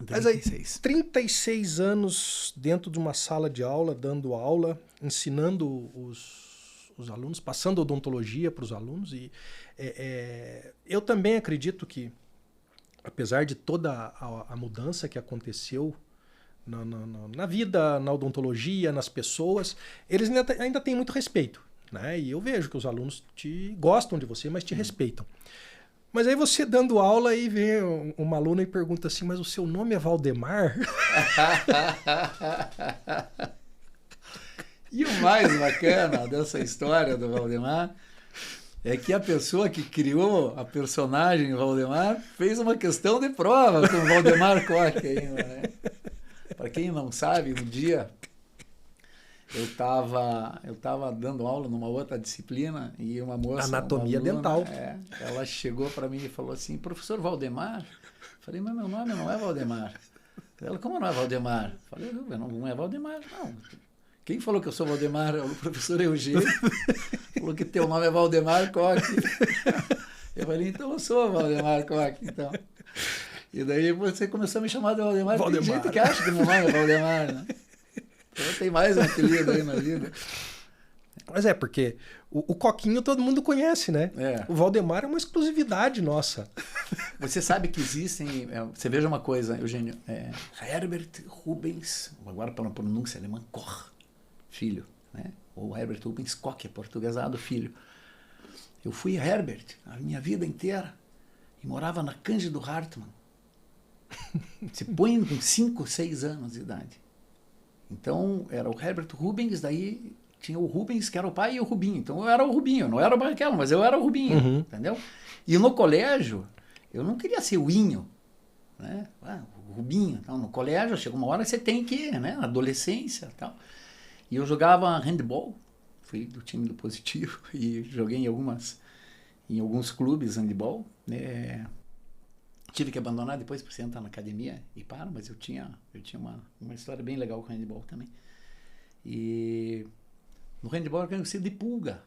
Mas aí, 36 anos dentro de uma sala de aula, dando aula, ensinando os alunos, passando odontologia para os alunos. E eu também acredito que, apesar de toda a mudança que aconteceu na vida, na odontologia, nas pessoas, eles ainda têm muito respeito. Né? E eu vejo que os alunos gostam de você, mas te respeitam. Mas aí você dando aula e vem uma aluna e pergunta assim, mas o seu nome é Valdemar? E o mais bacana dessa história do Valdemar é que a pessoa que criou a personagem Valdemar fez uma questão de prova com o Valdemar Koch ainda, né? Para quem não sabe, um dia eu tava dando aula numa outra disciplina e uma moça... Anatomia uma aluna, dental. Ela chegou para mim e falou assim, professor Valdemar? Eu falei, mas meu nome não é Valdemar. Ela, como não é Valdemar? Eu falei, não é Valdemar, não. Quem falou que eu sou Valdemar? O professor Eugênio. Falou que teu nome é Valdemar Koch. Eu falei, então eu sou Valdemar Koch, então. E daí você começou a me chamar de Valdemar. Tem gente que acha que meu nome é Valdemar, né? Então tem mais um apelido aí na vida. Mas porque o Coquinho todo mundo conhece, né? O Valdemar é uma exclusividade nossa. Você sabe que existem... você veja uma coisa, Eugênio. Herbert Rubens, agora pela pronúncia alemã, Koch, filho. Né? Ou Herbert Rubens Koch, portuguesado, filho. Eu fui Herbert a minha vida inteira e morava na Cândido Hartmann. Se põe com 5, 6 anos de idade. Então, era o Herbert Rubens, daí tinha o Rubens, que era o pai, e o Rubinho. Então, eu era o Rubinho, não era o Barrichello, mas eu era o Rubinho, entendeu? E no colégio, eu não queria ser o Inho, né? O Rubinho. Então, no colégio, chega uma hora que você tem que, né? Adolescência e tal. E eu jogava handball, fui do time do Positivo, e joguei em alguns clubes handball, né? Tive que abandonar depois para você entrar na academia e mas eu tinha uma história bem legal com o handball também. E no handball eu conheci de pulga.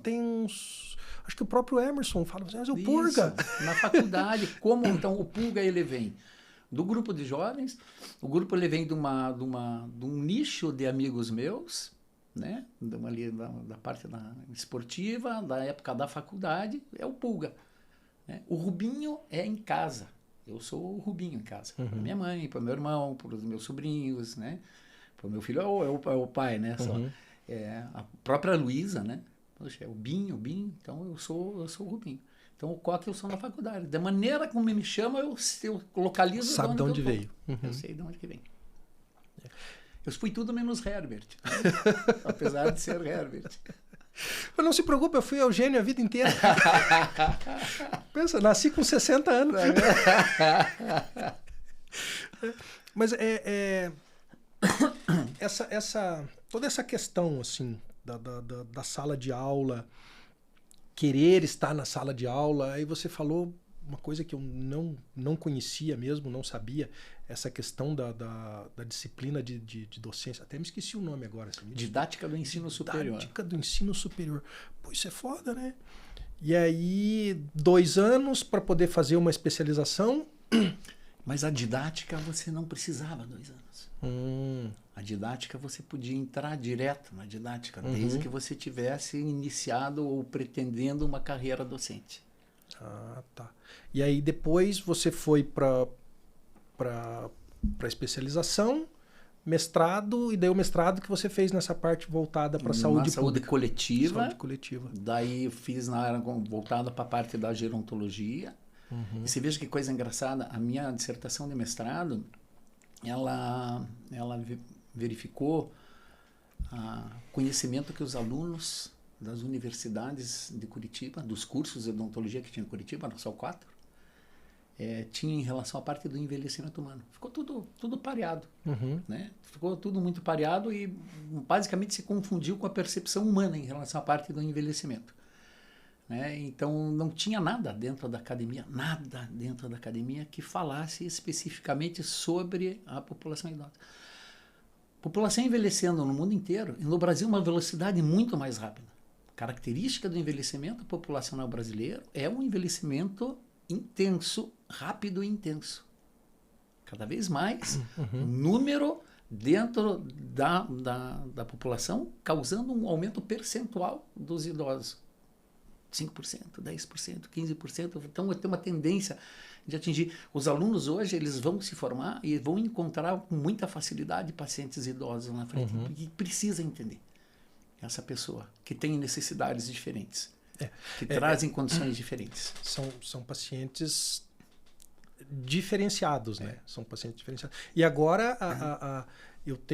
Tem uns... Acho que o próprio Emerson fala, mas o Purga. Na faculdade, como então o Pulga ele vem do grupo de jovens, o grupo ele vem de um nicho de amigos meus, né? Ali da parte esportiva, da época da faculdade, é o Pulga. Né? O Rubinho é em casa. Eu sou o Rubinho em casa. Para minha mãe, para meu irmão, para os meus sobrinhos, né? Para o meu filho é o pai, né? A própria Luísa, né? Poxa, é o Binho. Então eu sou o Rubinho. Então o Koch eu sou na faculdade. Da maneira como me chama, eu localizo. Sabe de onde veio. Eu sei de onde que vem. Eu fui tudo menos Herbert. Né? Apesar de ser Herbert. Mas não se preocupe, eu fui Eugênio a vida inteira. Pensa, nasci com 60 anos. Mas toda essa questão assim da sala de aula, querer estar na sala de aula, aí você falou uma coisa que eu não conhecia mesmo, não sabia, essa questão da disciplina de docência. Até me esqueci o nome agora. Didática do ensino superior. Didática do ensino superior. Pô, isso é foda, né? E aí, 2 anos para poder fazer uma especialização. Mas a didática você não precisava 2 anos. A didática você podia entrar direto na didática, desde que você tivesse iniciado ou pretendendo uma carreira docente. Ah, tá. E aí depois você foi para especialização, mestrado, e daí o mestrado que você fez nessa parte voltada para saúde pública. Coletiva. Saúde coletiva. Daí eu fiz na área voltada para a parte da gerontologia. E você veja que coisa engraçada, a minha dissertação de mestrado, ela verificou o conhecimento que os alunos das universidades de Curitiba, dos cursos de odontologia que tinha em Curitiba, eram só 4, tinha em relação à parte do envelhecimento humano. Ficou tudo pareado. Né? Ficou tudo muito pareado e basicamente se confundiu com a percepção humana em relação à parte do envelhecimento. Né? Então não tinha nada dentro da academia que falasse especificamente sobre a população idosa. População envelhecendo no mundo inteiro, e no Brasil uma velocidade muito mais rápida. Característica do envelhecimento populacional brasileiro é um envelhecimento intenso, rápido e intenso. Cada vez mais número dentro da população, causando um aumento percentual dos idosos. 5%, 10%, 15%. Então, tem uma tendência de atingir. Os alunos hoje, eles vão se formar e vão encontrar com muita facilidade pacientes idosos na frente. E precisa entender essa pessoa que tem necessidades diferentes, que trazem condições diferentes. São pacientes diferenciados, né? São pacientes diferenciados. E agora,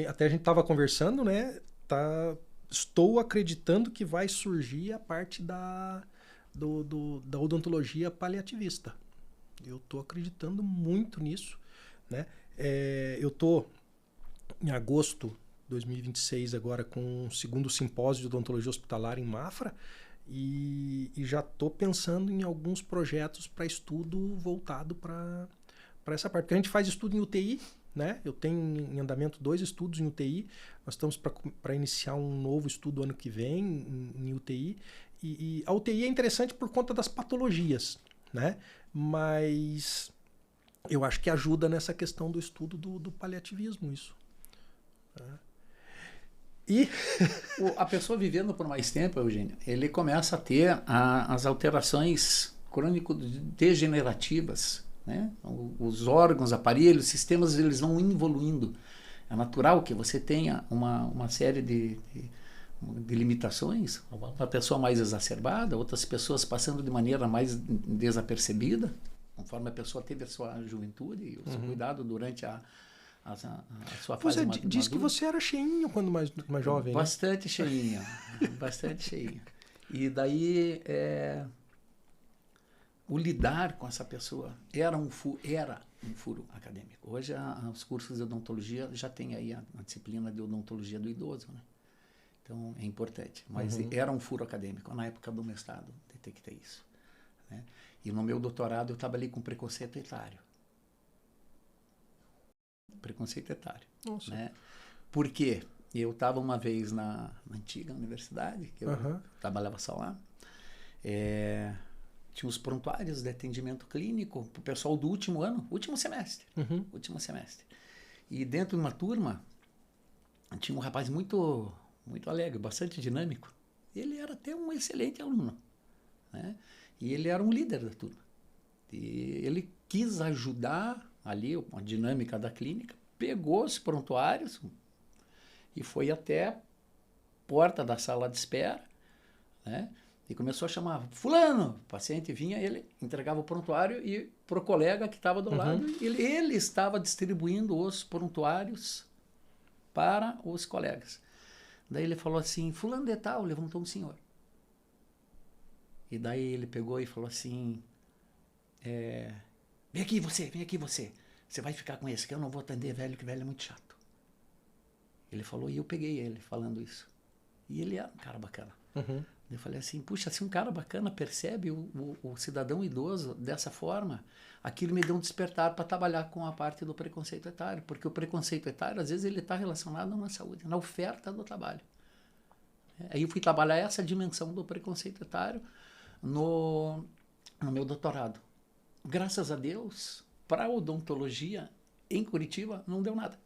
até a gente estava conversando, né? Estou acreditando que vai surgir a parte da odontologia paliativista. Eu estou acreditando muito nisso, né? Eu estou em agosto de 2026 agora com o 2º simpósio de odontologia hospitalar em Mafra e já estou pensando em alguns projetos para estudo voltado para essa parte. Porque a gente faz estudo em UTI, né? Eu tenho em andamento 2 estudos em UTI. Nós estamos para iniciar um novo estudo ano que vem em UTI. E a UTI é interessante por conta das patologias, né? Mas eu acho que ajuda nessa questão do estudo do paliativismo, isso. E a pessoa vivendo por mais tempo, Eugênio, ele começa a ter as alterações crônico-degenerativas, né? Os órgãos, aparelhos, sistemas, eles vão evoluindo. É natural que você tenha uma série de limitações, uma pessoa mais exacerbada, outras pessoas passando de maneira mais desapercebida, conforme a pessoa teve a sua juventude e o seu cuidado durante a sua fase madura. Diz que você era cheinho quando mais jovem, bastante, né? Cheinho, bastante cheinho. E daí o lidar com essa pessoa era um furo acadêmico. Hoje os cursos de odontologia já tem aí a disciplina de odontologia do idoso, né? Então é importante, mas era um furo acadêmico. Na época do mestrado detectei isso, né? E no meu doutorado eu trabalhei com preconceito etário. Nossa. Né? Por quê? Eu estava uma vez na antiga universidade, que eu trabalhava só lá, tinha os prontuários de atendimento clínico para o pessoal do último semestre. E dentro de uma turma, tinha um rapaz muito alegre, bastante dinâmico. Ele era até um excelente aluno, né? E ele era um líder da turma. E ele quis ajudar ali a dinâmica da clínica, pegou os prontuários e foi até a porta da sala de espera, né? E começou a chamar, fulano, o paciente vinha, ele entregava o prontuário e para o colega que estava do lado, ele estava distribuindo os prontuários para os colegas. Daí ele falou assim, fulano de tal, levantou um senhor. E daí ele pegou e falou assim, vem aqui você, você vai ficar com esse, que eu não vou atender velho, que velho é muito chato. Ele falou, e eu peguei ele falando isso. E ele era um cara bacana. Eu falei assim, puxa, se um cara bacana percebe o cidadão idoso dessa forma, aquilo me deu um despertar para trabalhar com a parte do preconceito etário, porque o preconceito etário, às vezes, ele está relacionado na saúde, na oferta do trabalho. Aí eu fui trabalhar essa dimensão do preconceito etário no meu doutorado. Graças a Deus, para odontologia, em Curitiba, não deu nada.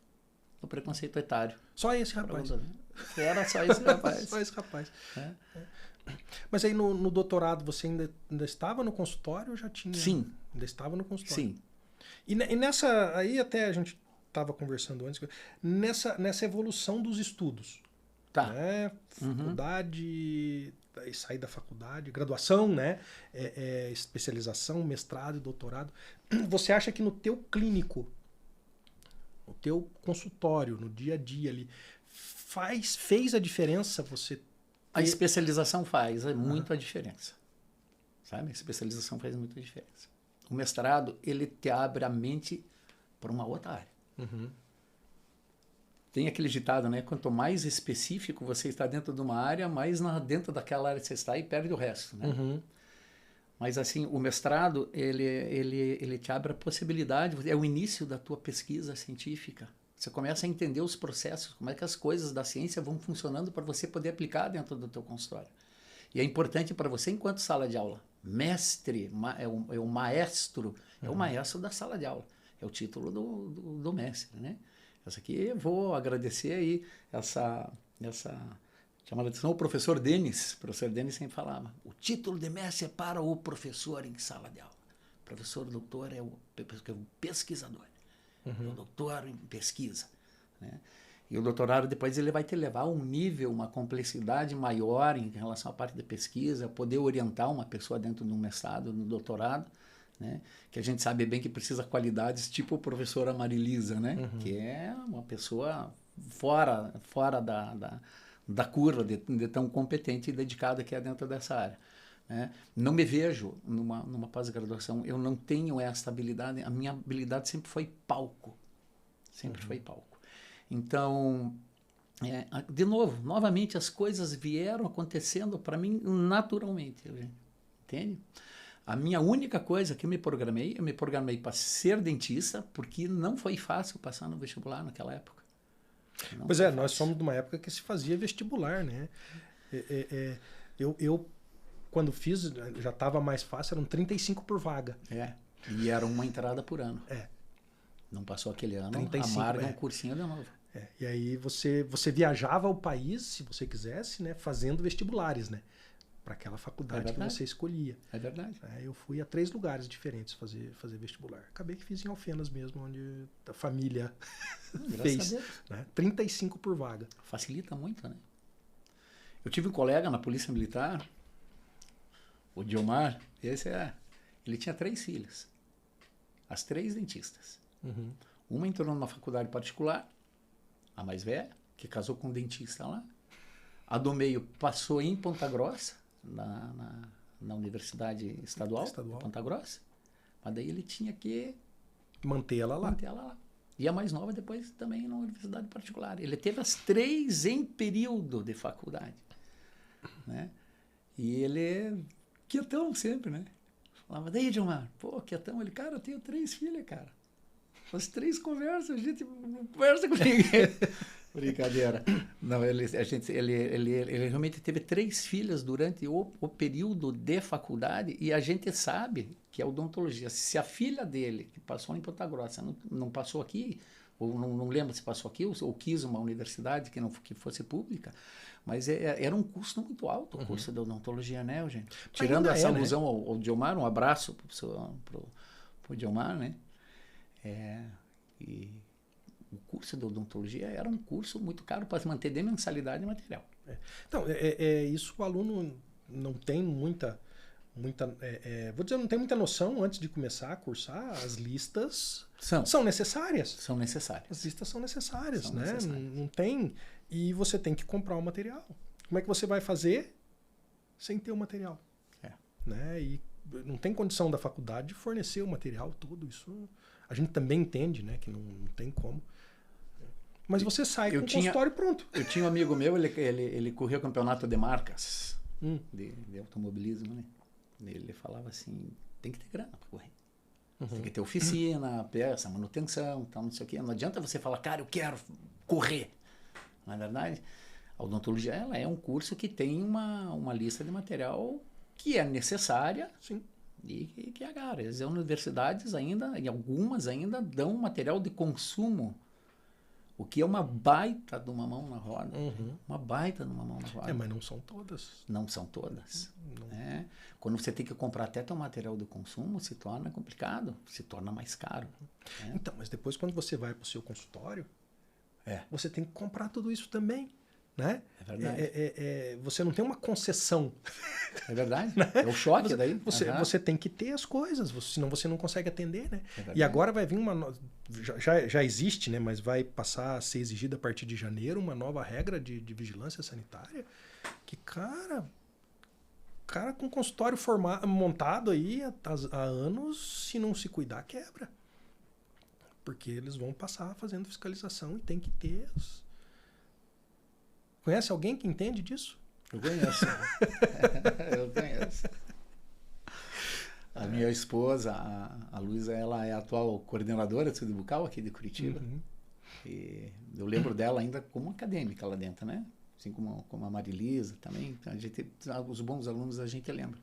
O preconceito etário. Só esse rapaz. Era só esse rapaz. Só esse rapaz. É. Mas aí no doutorado você ainda estava no consultório ou já tinha? Sim. Ainda estava no consultório? Sim. E nessa... Aí até a gente estava conversando antes. Nessa evolução dos estudos. Tá. Né? Faculdade... Aí sair da faculdade, graduação, né? Especialização, mestrado e doutorado. Você acha que no teu clínico, no teu consultório, no dia a dia ali, fez a diferença você... A especialização faz muita diferença. Sabe? A especialização faz muita diferença. O mestrado, ele te abre a mente para uma outra área. Uhum. Tem aquele ditado, né? Quanto mais específico você está dentro de uma área, mais dentro daquela área você está e perde o resto, né? Uhum. Mas assim, o mestrado, ele te abre a possibilidade, é o início da tua pesquisa científica. Você começa a entender os processos, como é que as coisas da ciência vão funcionando para você poder aplicar dentro do teu consultório. E é importante para você enquanto sala de aula. Mestre, é o maestro, é o maestro da sala de aula. É o título do mestre, né? Essa aqui eu vou agradecer aí essa chamada atenção o professor Denis. O professor Denis sempre falava, o título de mestre é para o professor em sala de aula. O professor doutor é o pesquisador. É o doutor em pesquisa. Né? E o doutorado depois ele vai te levar a um nível, uma complexidade maior em relação à parte da pesquisa, poder orientar uma pessoa dentro do mestrado, no doutorado, né? Que a gente sabe bem que precisa qualidades tipo a professora Marilisa, né? Que é uma pessoa fora da curva de tão competente e dedicada que é dentro dessa área. Né? Não me vejo numa pós-graduação, eu não tenho essa habilidade, a minha habilidade sempre foi palco. Sempre foi palco. Então, novamente, as coisas vieram acontecendo para mim naturalmente, entende? A minha única coisa que eu me programei para ser dentista, porque não foi fácil passar no vestibular naquela época. Pois é, nós somos de uma época que se fazia vestibular, né? Eu quando fiz, já estava mais fácil, eram 35 por vaga. E era uma entrada por ano. Não passou aquele ano, 35, amarga um cursinho de novo. E aí você viajava ao país, se você quisesse, né? Fazendo vestibulares, né? Para aquela faculdade que você escolhia. É verdade. Eu fui a 3 lugares diferentes fazer vestibular. Acabei que fiz em Alfenas mesmo, onde a família fez. Né? 35 por vaga. Facilita muito, né? Eu tive um colega na Polícia Militar, o Diomar, ele tinha 3 filhas. As 3 dentistas. Uma entrou numa faculdade particular, a mais velha, que casou com um dentista lá. A do meio passou em Ponta Grossa, na Universidade Estadual de Ponta Grossa, mas daí ele tinha que manter ela lá. E a mais nova depois também na Universidade Particular. Ele teve as 3 em período de faculdade. Né? E ele, quietão sempre, né? Falava, daí, Gilmar, quietão. Ele, cara, eu tenho 3 filhas, cara. As 3 conversam, a gente não conversa com ninguém. Brincadeira. Não, ele realmente teve 3 filhas durante o período de faculdade e a gente sabe que a odontologia, se a filha dele, que passou em Ponta Grossa, não passou aqui, ou não lembro se passou aqui, ou quis uma universidade que fosse pública, mas era um custo muito alto o curso de odontologia, né, gente? Tirando essa alusão, né? ao Diomar, um abraço pro Diomar, né? E o curso de odontologia era um curso muito caro para se manter de mensalidade e material. Então, isso o aluno não tem muita vou dizer, não tem muita noção antes de começar a cursar. As listas são necessárias. São necessárias. As listas são necessárias, né? Não tem... E você tem que comprar o material. Como é que você vai fazer sem ter o material? Né? E não tem condição da faculdade de fornecer o material todo. Isso a gente também entende, né? Que não tem como. Mas você sai com o consultório pronto. Eu tinha um amigo meu, ele corria o campeonato de marcas de automobilismo, né? Ele falava assim, tem que ter grana para correr. Tem que ter oficina, peça, manutenção, tal, não sei o quê. Não adianta você falar, cara, eu quero correr. Na verdade, a odontologia ela é um curso que tem uma lista de material que é necessária. Sim. E que agarra. As universidades ainda, e algumas ainda, dão material de consumo, o que é uma baita de uma mão na roda. Uma baita de uma mão na roda. Mas não são todas. Não são todas. Não. Né? Quando você tem que comprar até teu material de consumo, se torna complicado, se torna mais caro. Né? Então, mas depois quando você vai para o seu consultório, você tem que comprar tudo isso também. Né? É verdade. Você não tem uma concessão. É verdade. É o choque daí. Você tem que ter as coisas, senão você não consegue atender, né? É E agora vai vir uma... Já existe, né? Mas vai passar a ser exigida a partir de janeiro uma nova regra de vigilância sanitária que, cara com consultório montado aí há anos, se não se cuidar, quebra. Porque eles vão passar fazendo fiscalização e tem que ter... Conhece alguém que entende disso? Eu conheço. Eu conheço. A minha esposa, a Luísa, ela é a atual coordenadora de saúde bucal aqui de Curitiba. E eu lembro dela ainda como acadêmica lá dentro, né? Assim como a Marilisa também. Os bons alunos a gente lembra.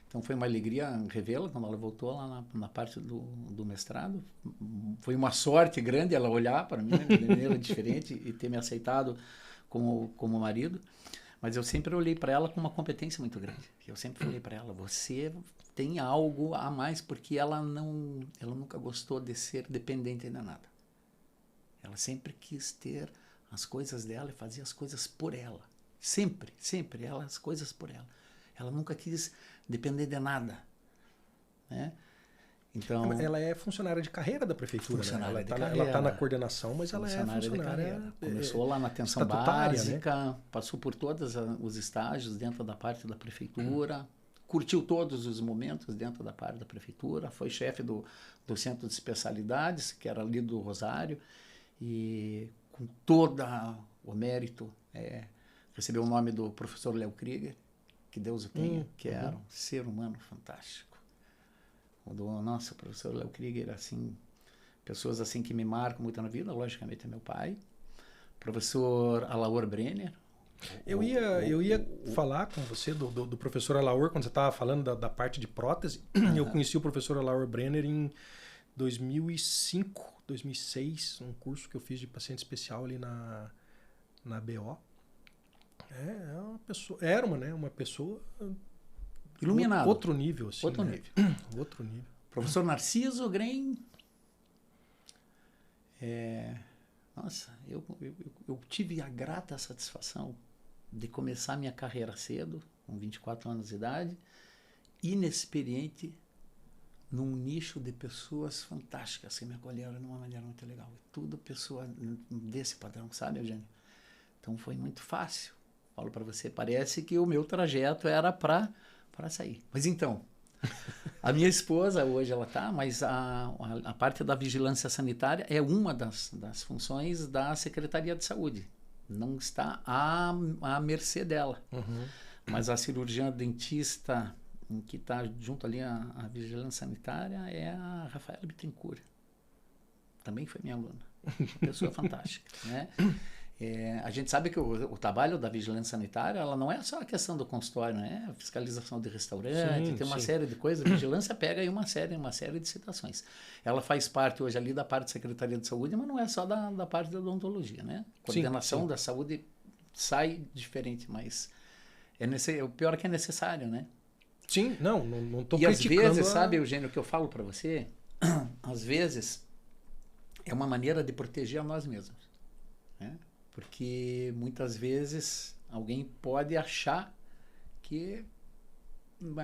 Então foi uma alegria revê-la quando ela voltou lá na parte do mestrado. Foi uma sorte grande ela olhar para mim, né, de maneira diferente e ter me aceitado como marido, mas eu sempre olhei para ela com uma competência muito grande. Eu sempre falei para ela, você tem algo a mais, porque ela nunca gostou de ser dependente de nada. Ela sempre quis ter as coisas dela e fazer as coisas por ela. Sempre, as coisas por ela. Ela nunca quis depender de nada, né? Então, ela é funcionária de carreira da prefeitura, né? Ela está na coordenação, mas ela é funcionária. Começou lá na atenção básica, né? Passou por todos os estágios dentro da parte da prefeitura, curtiu todos os momentos dentro da parte da prefeitura, foi chefe do centro de especialidades, que era ali do Rosário, e com todo o mérito, recebeu o nome do professor Léo Krieger, que Deus o tenha, que era um ser humano fantástico. O nosso professor Léo Krieger, assim, pessoas assim que me marcam muito na vida, logicamente é meu pai. Professor Alaor Brenner. Eu ia falar com você do professor Alaor, quando você estava falando da parte de prótese. Eu conheci o professor Alaor Brenner em 2005, 2006, um curso que eu fiz de paciente especial ali na BO. Era uma pessoa... Iluminado. Outro nível, assim. Outro nível. Outro nível. Professor Narciso Grem. Nossa, eu tive a grata satisfação de começar minha carreira cedo, com 24 anos de idade, inexperiente, num nicho de pessoas fantásticas que me acolheram de uma maneira muito legal. Tudo pessoa desse padrão, sabe, Eugênio? Então foi muito fácil. Falo para você, parece que o meu trajeto era para sair. Mas então, a minha esposa hoje ela está, mas a parte da vigilância sanitária é uma das funções da Secretaria de Saúde. Não está à mercê dela. Mas a cirurgiã dentista que está junto ali à vigilância sanitária é a Rafaela Bittencourt. Também foi minha aluna. Uma pessoa fantástica, né? A gente sabe que o trabalho da vigilância sanitária, ela não é só a questão do consultório, né? Fiscalização de restaurante, tem uma série de coisas. A vigilância pega aí uma série de situações. Ela faz parte hoje ali da parte da Secretaria de Saúde, mas não é só da parte da odontologia, né? Coordenação da saúde sai diferente, mas o pior é que é necessário, né? Sim, não estou criticando. E às vezes, sabe, Eugênio, o que eu falo para você? Às vezes é uma maneira de proteger a nós mesmos, né? Porque muitas vezes alguém pode achar que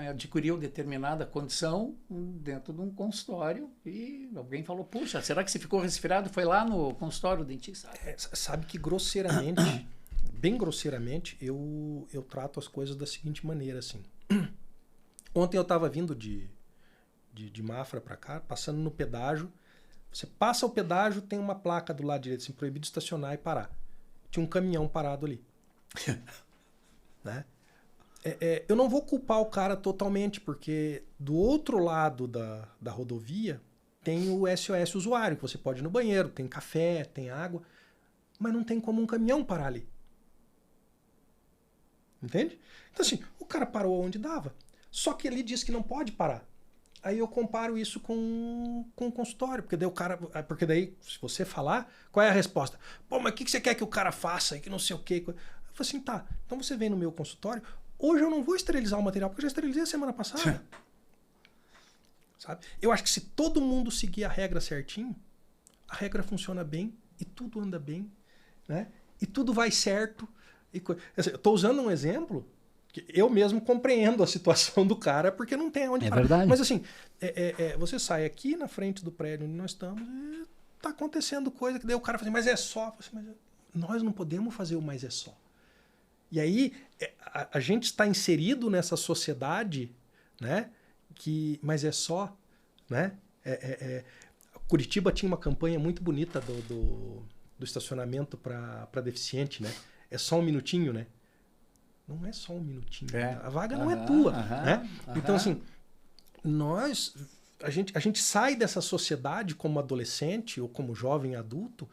adquiriu determinada condição dentro de um consultório e alguém falou, puxa, será que você ficou resfriado? Foi lá no consultório do dentista? Sabe que grosseiramente, bem grosseiramente, eu trato as coisas da seguinte maneira, assim. Ontem eu estava vindo de Mafra para cá, passando no pedágio. Você passa o pedágio, tem uma placa do lado direito, assim, proibido estacionar e parar. Tinha um caminhão parado ali. Né? Eu não vou culpar o cara totalmente, porque do outro lado da rodovia tem o SOS usuário, que você pode ir no banheiro, tem café, tem água, mas não tem como um caminhão parar ali. Entende? Então assim, o cara parou onde dava. Só que ele diz que não pode parar. Aí eu comparo isso com o consultório, porque daí, se você falar, qual é a resposta? Pô, mas o que você quer que o cara faça? Que não sei o quê. Eu falei assim, tá, então você vem no meu consultório, hoje eu não vou esterilizar o material, porque eu já esterilizei a semana passada. Sabe? Eu acho que se todo mundo seguir a regra certinho, a regra funciona bem e tudo anda bem, né? E tudo vai certo. Assim, eu estou usando um exemplo que eu mesmo compreendo a situação do cara, porque não tem onde parar. Verdade. Mas assim, você sai aqui na frente do prédio onde nós estamos e tá acontecendo coisa que daí o cara fala assim, mas é só. Eu falo assim, mas nós não podemos fazer o mais é só. E aí a gente está inserido nessa sociedade, né? Mas é só, né? Curitiba tinha uma campanha muito bonita do estacionamento para deficiente, né? É só um minutinho, né? Não é só um minutinho. A vaga não é tua, né? Então, assim, a gente sai dessa sociedade como adolescente ou como jovem adulto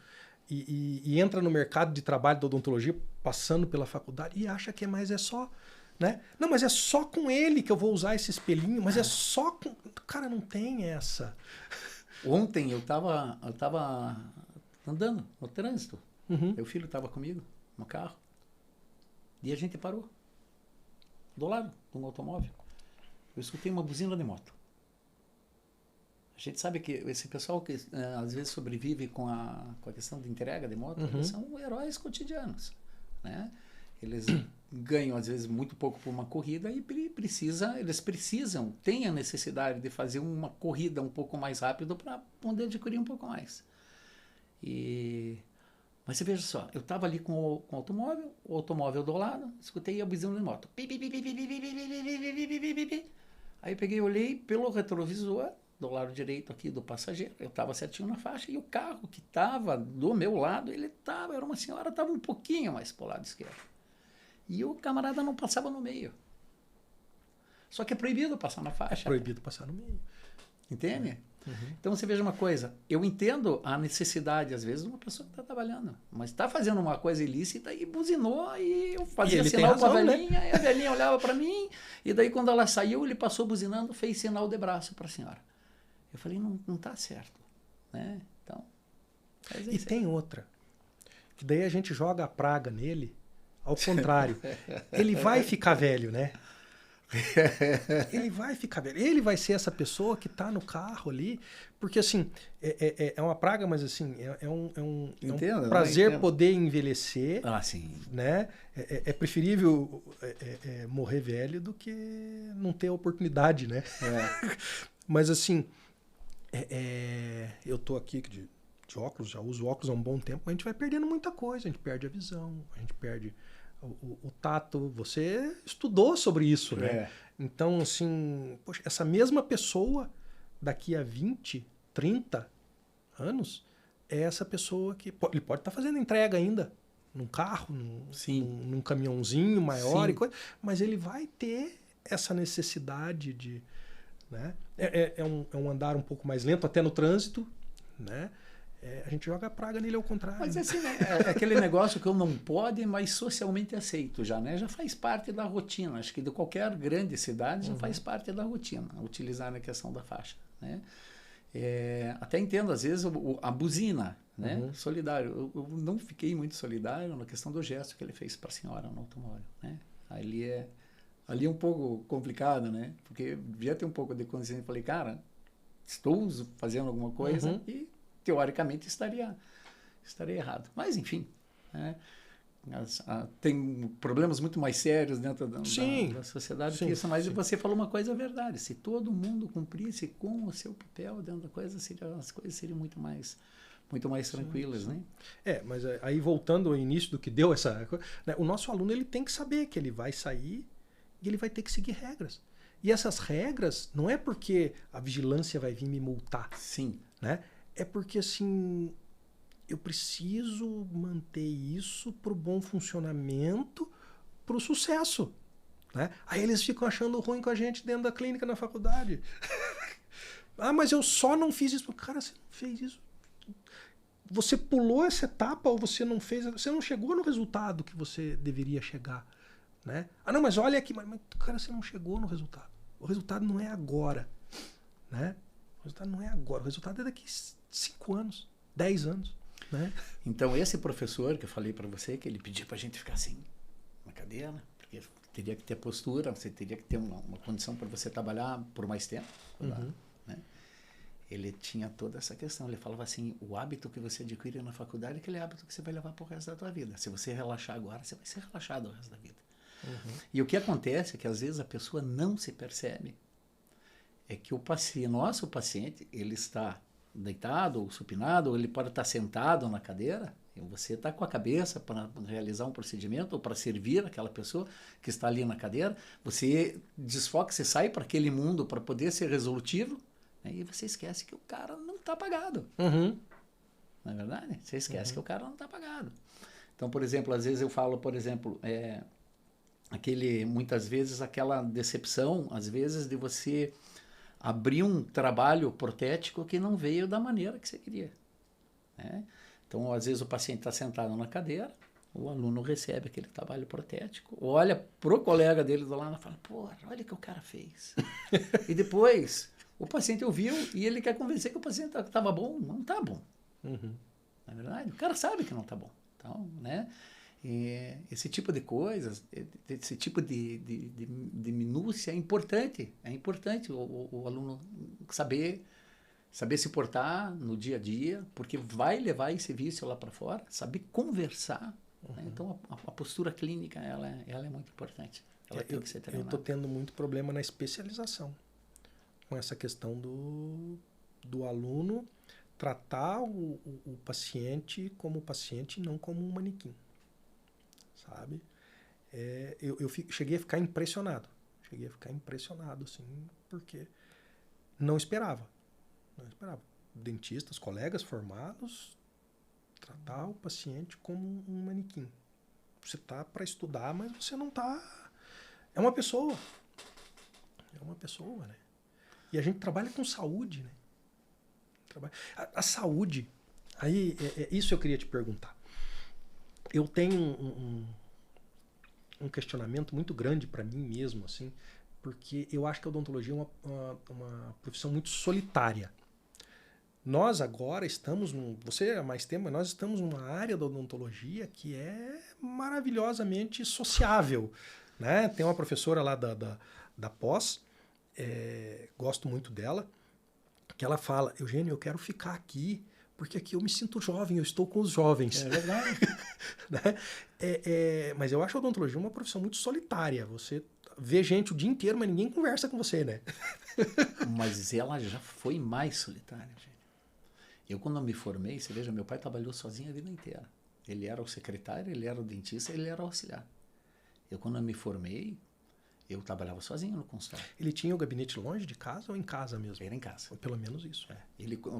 e entra no mercado de trabalho da odontologia passando pela faculdade e acha que é só, né? Não, mas é só com ele que eu vou usar esse espelhinho, mas é só com... Cara, não tem essa. Ontem eu tava andando no trânsito. Meu filho estava comigo no carro. E a gente parou. Do lado de um automóvel. Eu escutei uma buzina de moto. A gente sabe que esse pessoal que às vezes sobrevive com a questão de entrega de moto, eles são heróis cotidianos, né? Eles ganham às vezes muito pouco por uma corrida e têm a necessidade de fazer uma corrida um pouco mais rápido para poder adquirir um pouco mais. Mas você veja só, eu estava ali com o automóvel do lado, escutei a buzina de moto. Aí eu peguei e olhei pelo retrovisor, do lado direito aqui do passageiro, eu estava certinho na faixa, e o carro que estava do meu lado, era uma senhora, estava um pouquinho mais para o lado esquerdo. E o camarada não passava no meio. Só que é proibido passar na faixa. É proibido passar no meio. Entende? Então você veja uma coisa, eu entendo a necessidade às vezes de uma pessoa que está trabalhando, mas está fazendo uma coisa ilícita e buzinou e eu fazia sinal para a velhinha, né? E a velhinha olhava para mim e daí quando ela saiu ele passou buzinando, fez sinal de braço para a senhora. Eu falei, não está certo, né? Então, e tem outra, que daí a gente joga a praga nele, ao contrário, ele vai ficar velho, né? Ele vai ficar velho. Ele vai ser essa pessoa que tá no carro ali, porque assim, é uma praga, mas assim, é um prazer poder envelhecer. Sim. Né? É preferível morrer velho do que não ter a oportunidade, né? Mas assim, eu tô aqui de óculos, já uso óculos há um bom tempo, mas a gente vai perdendo muita coisa, a gente perde a visão, a gente perde o tato. Você estudou sobre isso, né? Então, assim, poxa, essa mesma pessoa daqui a 20, 30 anos é essa pessoa que ele pode estar fazendo entrega ainda num carro, num caminhãozinho maior e coisa, mas ele vai ter essa necessidade de, né? É um andar um pouco mais lento até no trânsito, né? A gente joga a praga nele ao contrário. Mas assim, né? É aquele negócio que eu não pode, mas socialmente aceito já, né? Já faz parte da rotina. Acho que de qualquer grande cidade já faz parte da rotina, utilizar a questão da faixa, né? Até entendo, às vezes, a buzina, né? Solidário. Eu não fiquei muito solidário na questão do gesto que ele fez para a senhora no automóvel, né? Ali é um pouco complicado, né? Porque devia ter um pouco de consciência. Eu falei, cara, estou fazendo alguma coisa e teoricamente estaria errado. Mas, enfim, né? Tem problemas muito mais sérios dentro da sociedade que isso. Mas você falou uma coisa verdade. Se todo mundo cumprisse com o seu papel dentro da coisa, as coisas seriam muito mais tranquilas, né? Mas aí voltando ao início do que deu essa... Né, o nosso aluno ele tem que saber que ele vai sair e ele vai ter que seguir regras. E essas regras não é porque a vigilância vai vir me multar. Sim. Né? É porque, assim, eu preciso manter isso para o bom funcionamento, para o sucesso. Né? Aí eles ficam achando ruim com a gente dentro da clínica na faculdade. Mas eu só não fiz isso. Cara, você não fez isso. Você pulou essa etapa ou você não fez... Você não chegou no resultado que você deveria chegar. Né? Não, mas olha aqui. Mas cara, você não chegou no resultado. O resultado não é agora, né? O resultado não é agora. O resultado é daqui 5 anos, 10 anos, né? Então, esse professor que eu falei para você, que ele pediu para a gente ficar assim, na cadeira, porque teria que ter postura, você teria que ter uma condição para você trabalhar por mais tempo, né? Ele tinha toda essa questão. Ele falava assim, o hábito que você adquire na faculdade é aquele hábito que você vai levar para o resto da tua vida. Se você relaxar agora, você vai ser relaxado o resto da vida. E o que acontece é que às vezes a pessoa não se percebe é que nosso paciente, ele está deitado ou supinado, ou ele pode estar sentado na cadeira, e você está com a cabeça para realizar um procedimento ou para servir aquela pessoa que está ali na cadeira, você desfoca, você sai para aquele mundo para poder ser resolutivo, né, e você esquece que o cara não está apagado. Não é verdade? Você esquece que o cara não está apagado. Então, por exemplo, às vezes eu falo, por exemplo, muitas vezes aquela decepção, às vezes, de você abrir um trabalho protético que não veio da maneira que você queria, né? Então, às vezes o paciente está sentado na cadeira, o aluno recebe aquele trabalho protético, olha pro colega dele do lado e fala, pô, olha o que o cara fez. E depois, o paciente ouviu e ele quer convencer que o paciente estava bom. Não está bom. Não é verdade? O cara sabe que não está bom. Então, né? E esse tipo de coisas, esse tipo de minúcia é importante. É importante o aluno saber se portar no dia a dia, porque vai levar esse vício lá para fora, saber conversar. Né? Então, a postura clínica, ela é muito importante. Ela tem que ser treinada. Eu estou tendo muito problema na especialização com essa questão do aluno tratar o paciente como paciente e não como um manequim. Sabe? Eu cheguei a ficar impressionado. Assim, porque não esperava. Dentistas, colegas formados, tratar o paciente como um manequim. Você tá para estudar, mas você não tá... É uma pessoa, né? E a gente trabalha com saúde, né? A saúde... Aí, isso eu queria te perguntar. Eu tenho um questionamento muito grande para mim mesmo, assim, porque eu acho que a odontologia é uma profissão muito solitária. Nós agora estamos, você há mais tempo, mas nós estamos numa área da odontologia que é maravilhosamente sociável, né? Tem uma professora lá da pós, gosto muito dela, que ela fala, Eugênio, eu quero ficar aqui, porque aqui eu me sinto jovem, eu estou com os jovens. É verdade. Né? Mas eu acho a odontologia uma profissão muito solitária. Você vê gente o dia inteiro, mas ninguém conversa com você, né? Mas ela já foi mais solitária, gente. Eu, quando eu me formei, você veja, meu pai trabalhou sozinho a vida inteira. Ele era o secretário, ele era o dentista, ele era o auxiliar. Eu, quando eu me formei, eu trabalhava sozinho no consultório. Ele tinha o gabinete longe de casa ou em casa mesmo? Era em casa. Ou pelo menos isso.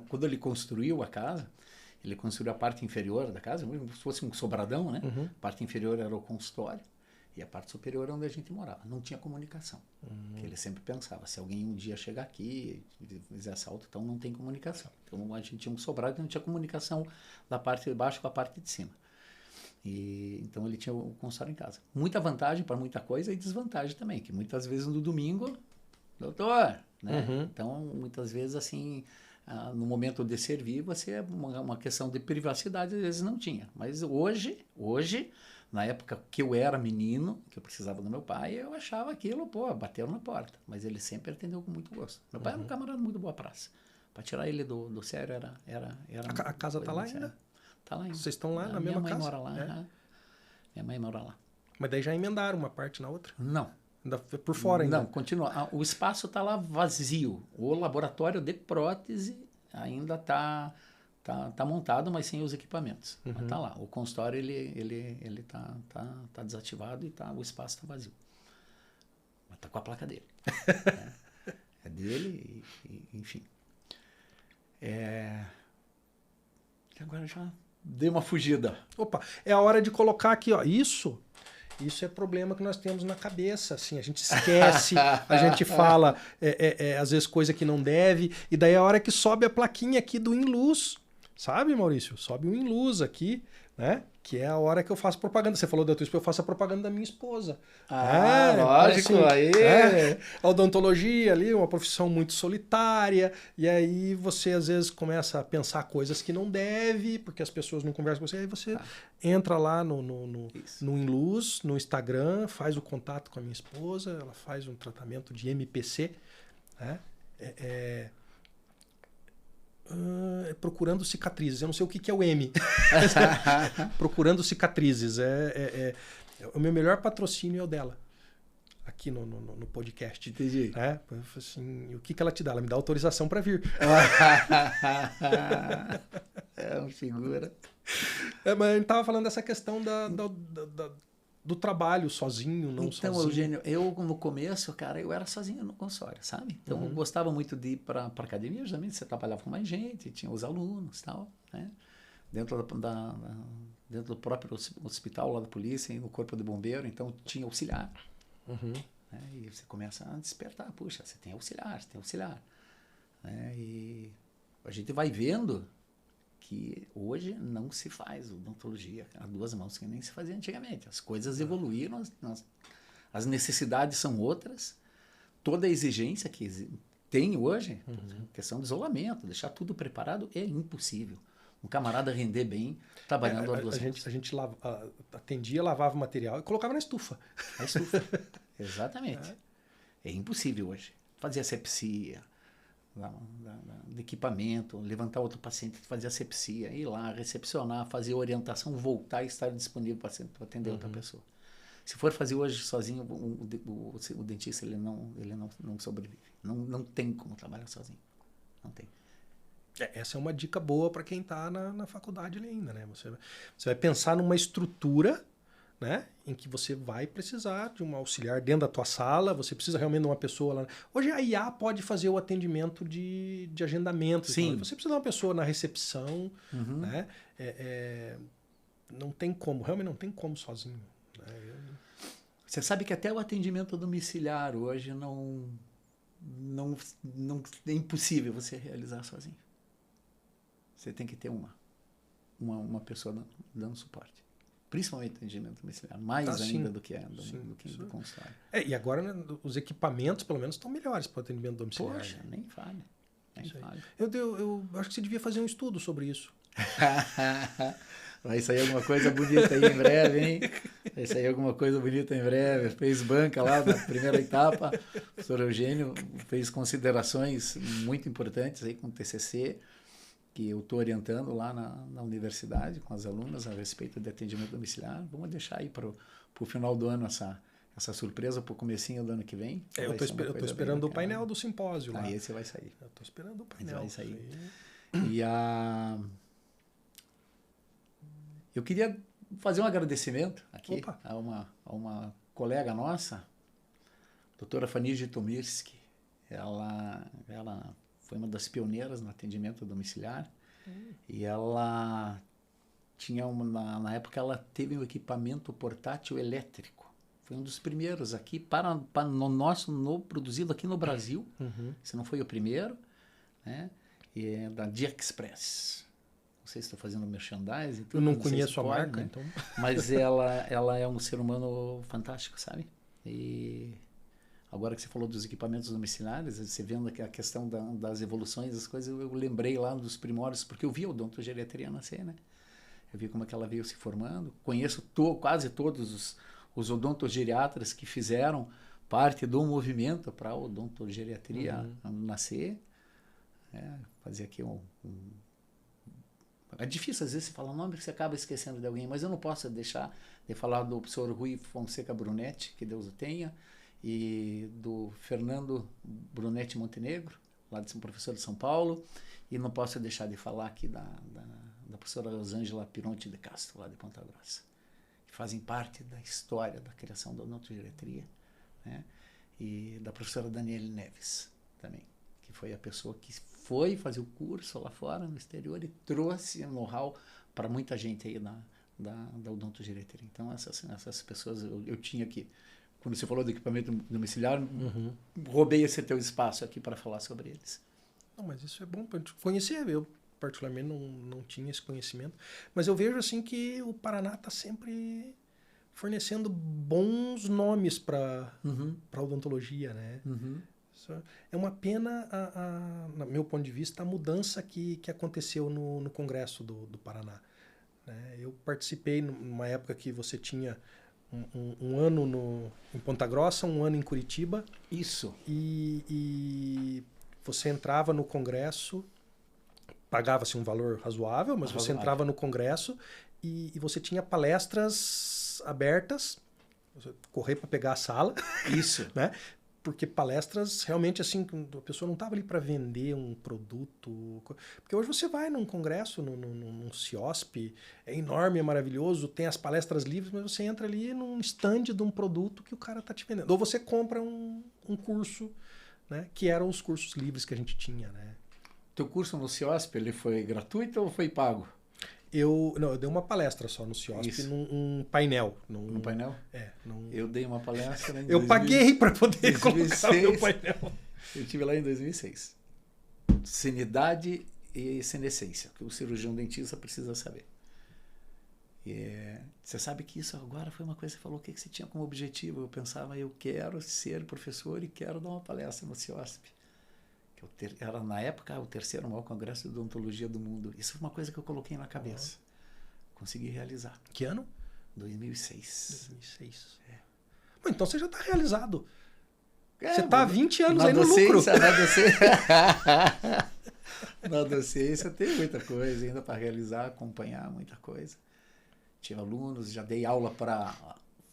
Quando ele construiu a casa, ele construiu a parte inferior da casa, como se fosse um sobradão, né? A parte inferior era o consultório e a parte superior era onde a gente morava. Não tinha comunicação. Ele sempre pensava, se alguém um dia chegar aqui e fizer assalto, então não tem comunicação. Então a gente tinha um sobrado e não tinha comunicação da parte de baixo com a parte de cima. Então ele tinha o consultório em casa. Muita vantagem para muita coisa e desvantagem também, que muitas vezes no domingo, doutor, né? Então muitas vezes assim, no momento de servir, você uma questão de privacidade às vezes não tinha. Mas hoje, na época que eu era menino, que eu precisava do meu pai, eu achava aquilo, bateram na porta. Mas ele sempre atendeu com muito gosto. Meu pai era um camarada muito boa praça. Para tirar ele do sério era a casa está lá ainda? Tá lá ainda. Vocês estão lá na mesma casa? Minha mãe mora lá. Minha mãe mora lá. Mas daí já emendaram uma parte na outra? Não. Ainda por fora ainda? Não, continua. O espaço está lá vazio. O laboratório de prótese ainda está montado, mas sem os equipamentos. Mas tá lá. O consultório ele tá desativado e o espaço está vazio. Mas tá com a placa dele. É dele e enfim. Agora já dei uma fugida. Opa, é a hora de colocar aqui, ó. Isso é problema que nós temos na cabeça, assim, a gente esquece, a gente fala, às vezes, coisa que não deve, e daí é a hora que sobe a plaquinha aqui do Inluz, sabe, Maurício? Sobe o Inluz aqui, né? Que é a hora que eu faço propaganda. Você falou da tua esposa, eu faço a propaganda da minha esposa. Lógico, aí. A odontologia ali, uma profissão muito solitária, e aí você às vezes começa a pensar coisas que não deve, porque as pessoas não conversam com você, aí você entra lá no Inluz, no Instagram, faz o contato com a minha esposa, ela faz um tratamento de MPC, né? Procurando cicatrizes. Eu não sei o que é o M. Procurando cicatrizes. O meu melhor patrocínio é o dela. Aqui no podcast. Entendi. Assim, o que ela te dá? Ela me dá autorização para vir. É uma figura. Mas a gente tava falando dessa questão do trabalho sozinho, não sozinho. Então, Eugênio, eu no começo, cara, eu era sozinho no consultório, sabe? Então, eu gostava muito de ir para academia, justamente, você trabalhava com mais gente, tinha os alunos e tal, né? Dentro do próprio hospital lá da polícia, no corpo de bombeiro, então tinha auxiliar. Né? E você começa a despertar, puxa, você tem auxiliar. Né? E a gente vai vendo que hoje não se faz odontologia a duas mãos, que nem se fazia antigamente. As coisas evoluíram, as necessidades são outras, toda a exigência que tem hoje, questão de isolamento, deixar tudo preparado é impossível. Um camarada render bem trabalhando a duas mãos. A gente atendia, lavava o material e colocava na estufa. A estufa, exatamente. É impossível hoje. Fazer asepsia, de equipamento, levantar outro paciente, fazer asepsia, ir lá, recepcionar, fazer orientação, voltar e estar disponível para atender outra pessoa. Se for fazer hoje sozinho, o dentista ele não sobrevive. Não tem como trabalhar sozinho. Não tem. Essa é uma dica boa para quem está na faculdade ali ainda, né? Você vai pensar numa estrutura, né, em que você vai precisar de um auxiliar dentro da tua sala, você precisa realmente de uma pessoa lá. Hoje a IA pode fazer o atendimento de agendamento. Sim. Você precisa de uma pessoa na recepção, né? Não tem como, realmente não tem como sozinho. Né? Você sabe que até o atendimento domiciliar hoje não é impossível você realizar sozinho. Você tem que ter uma pessoa dando suporte. Principalmente atendimento domiciliar, mais ainda do que do consultório. E agora, né, os equipamentos, pelo menos, estão melhores para o atendimento domiciliar. Poxa, né? Nem fale. Eu acho que você devia fazer um estudo sobre isso. Vai sair alguma coisa bonita aí em breve, hein? Vai sair alguma coisa bonita em breve. Fez banca lá na primeira etapa. O professor Eugênio fez considerações muito importantes aí com o TCC, que eu estou orientando lá na universidade com as alunas a respeito de atendimento domiciliar. Vamos deixar aí para o final do ano essa surpresa, para o comecinho do ano que vem. Eu estou esperando o painel do simpósio lá. Aí esse vai sair. Eu estou esperando o painel. Vai sair. Eu queria fazer um agradecimento aqui a uma colega nossa, doutora Fanny Jitomirski. Ela foi uma das pioneiras no atendimento domiciliar e ela tinha na época ela teve um equipamento portátil elétrico. Foi um dos primeiros aqui produzido aqui no Brasil. Se não foi o primeiro, né? E é da Dia Express. Não sei se estou fazendo merchandising. Eu não conheço a marca, né? então. Mas ela é um ser humano fantástico, sabe? E agora que você falou dos equipamentos domiciliares, você vendo a questão das evoluções, das coisas, eu lembrei lá dos primórdios, porque eu vi a odontogeriatria nascer, né? Eu vi como é que ela veio se formando. Conheço quase todos os odontogeriatras que fizeram parte do movimento para a odontogeriatria nascer. Fazer aqui É difícil, às vezes, você fala nome que você acaba esquecendo de alguém, mas eu não posso deixar de falar do professor Rui Fonseca Brunetti, que Deus o tenha, e do Fernando Brunetti Montenegro, lá de professor de São Paulo, e não posso deixar de falar aqui da professora Rosângela Pironti de Castro, lá de Ponta Grossa, que fazem parte da história da criação da odontogeriatria, né? E da professora Daniele Neves também, que foi a pessoa que foi fazer o curso lá fora, no exterior, e trouxe know-how para muita gente aí da odontogeriatria. Então, essas pessoas eu tinha aqui. Quando você falou do equipamento domiciliar, roubei esse teu espaço aqui para falar sobre eles. Não, mas isso é bom para gente conhecer. Eu particularmente não tinha esse conhecimento, mas eu vejo assim que o Paraná está sempre fornecendo bons nomes para a odontologia, né? É uma pena, no meu ponto de vista, a mudança que aconteceu no Congresso do Paraná. Né? Eu participei numa época que você tinha um ano em Ponta Grossa, um ano em Curitiba. Isso. E você entrava no Congresso, pagava-se um valor razoável, mas você entrava no Congresso e você tinha palestras abertas, você correr para pegar a sala. Isso. Né? Porque palestras, realmente, assim, a pessoa não estava ali para vender um produto. Porque hoje você vai num congresso, num CIOSP, é enorme, é maravilhoso, tem as palestras livres, mas você entra ali num stand de um produto que o cara está te vendendo. Ou você compra um curso, né, que eram os cursos livres que a gente tinha. Né? Teu curso no CIOSP, ele foi gratuito ou foi pago? Eu dei uma palestra só no CIOSP, num painel. No painel? Eu dei uma palestra em paguei para poder colocar o meu painel. Eu estive lá em 2006. Sanidade e senescência, que o cirurgião dentista precisa saber. Você sabe que isso agora foi uma coisa que você falou, o que você tinha como objetivo? Eu pensava, eu quero ser professor e quero dar uma palestra no CIOSP. Era, na época, o terceiro maior congresso de odontologia do mundo. Isso foi uma coisa que eu coloquei na cabeça. Consegui realizar. Que ano? 2006. 2006. Bom, então você já está realizado. Você está há 20 anos aí no lucro. Na docência tem muita coisa ainda para realizar, acompanhar muita coisa. Tive alunos, já dei aula para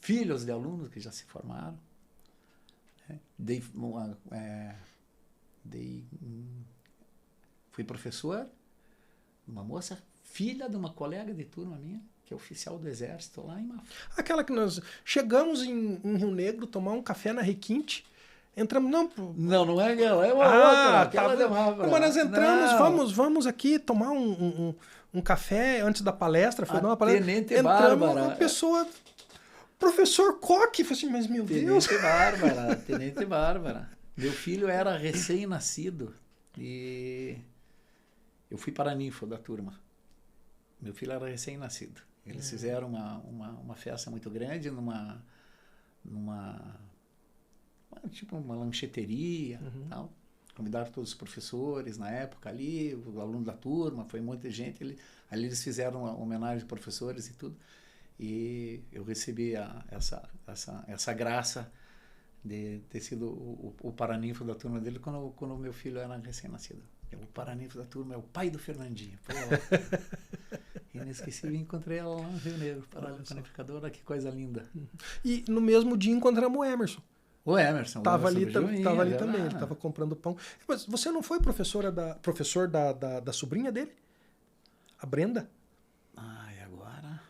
filhos de alunos que já se formaram. Fui professor, uma moça, filha de uma colega de turma minha, que é oficial do Exército lá em Mafra. Aquela que nós chegamos em Rio Negro, tomar um café na Requinte, entramos... Não é aquela, é uma outra. Aquela de Mafra. Mas nós entramos, vamos aqui tomar um café antes da palestra. Foi dar uma palestra. Tenente Bárbara. Uma pessoa... Professor Coque. Falei assim, mas meu Deus. Tenente Bárbara. Meu filho era recém-nascido e eu fui paraninfo da turma. Meu filho era recém-nascido. Eles fizeram uma festa muito grande tipo uma lancheteria, tal. Convidaram todos os professores na época ali, o aluno da turma, foi muita gente. Ali eles fizeram uma homenagem aos professores e tudo. E eu recebi essa graça de ter sido o paraninfo da turma dele quando o meu filho era recém-nascido. O paraninfo da turma é o pai do Fernandinho. Inesquecível, encontrei ela lá no Rio Negro, panificadora, que coisa linda. E no mesmo dia encontramos o Emerson. O Emerson. Estava ali também, ele estava comprando pão. Mas você não foi professor da sobrinha dele? A Brenda? E agora?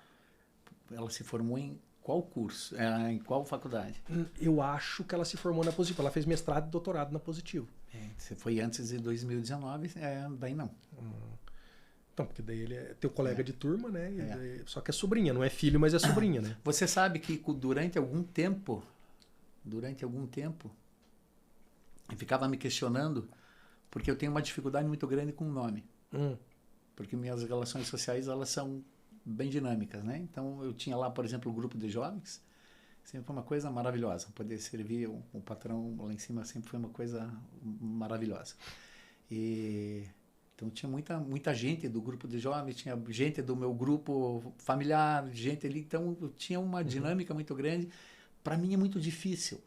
Ela se formou em qual curso? Em qual faculdade? Eu acho que ela se formou na Positivo. Ela fez mestrado e doutorado na Positivo. Você foi antes de 2019, daí não. Então, porque daí ele é teu colega de turma, né? Daí, só que é sobrinha, não é filho, mas é sobrinha, né? Você sabe que durante algum tempo, eu ficava me questionando, porque eu tenho uma dificuldade muito grande com o nome. Porque minhas relações sociais, elas são bem dinâmicas, né? Então, eu tinha lá, por exemplo, o grupo de jovens, sempre foi uma coisa maravilhosa. Poder servir o patrão lá em cima sempre foi uma coisa maravilhosa. Então, tinha muita gente do grupo de jovens, tinha gente do meu grupo familiar, gente ali. Então, eu tinha uma dinâmica muito grande. Para mim, é muito difícil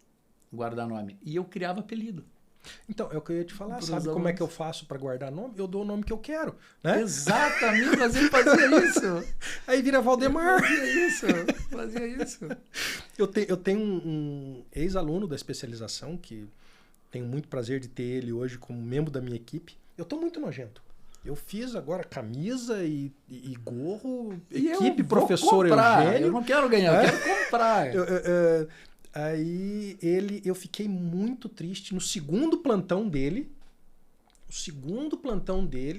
guardar nome. E eu criava apelido. Então, é o que eu ia te falar. Sabe como é que eu faço para guardar nome? Eu dou o nome que eu quero, né? Exatamente, mas ele fazia isso. Aí vira Valdemar. Fazia isso. Eu tenho um ex-aluno da especialização, que tenho muito prazer de ter ele hoje como membro da minha equipe. Eu tô muito nojento. Eu fiz agora camisa e gorro, equipe professor Eugênio. Eu não quero ganhar, eu quero comprar. Aí eu fiquei muito triste no segundo plantão dele.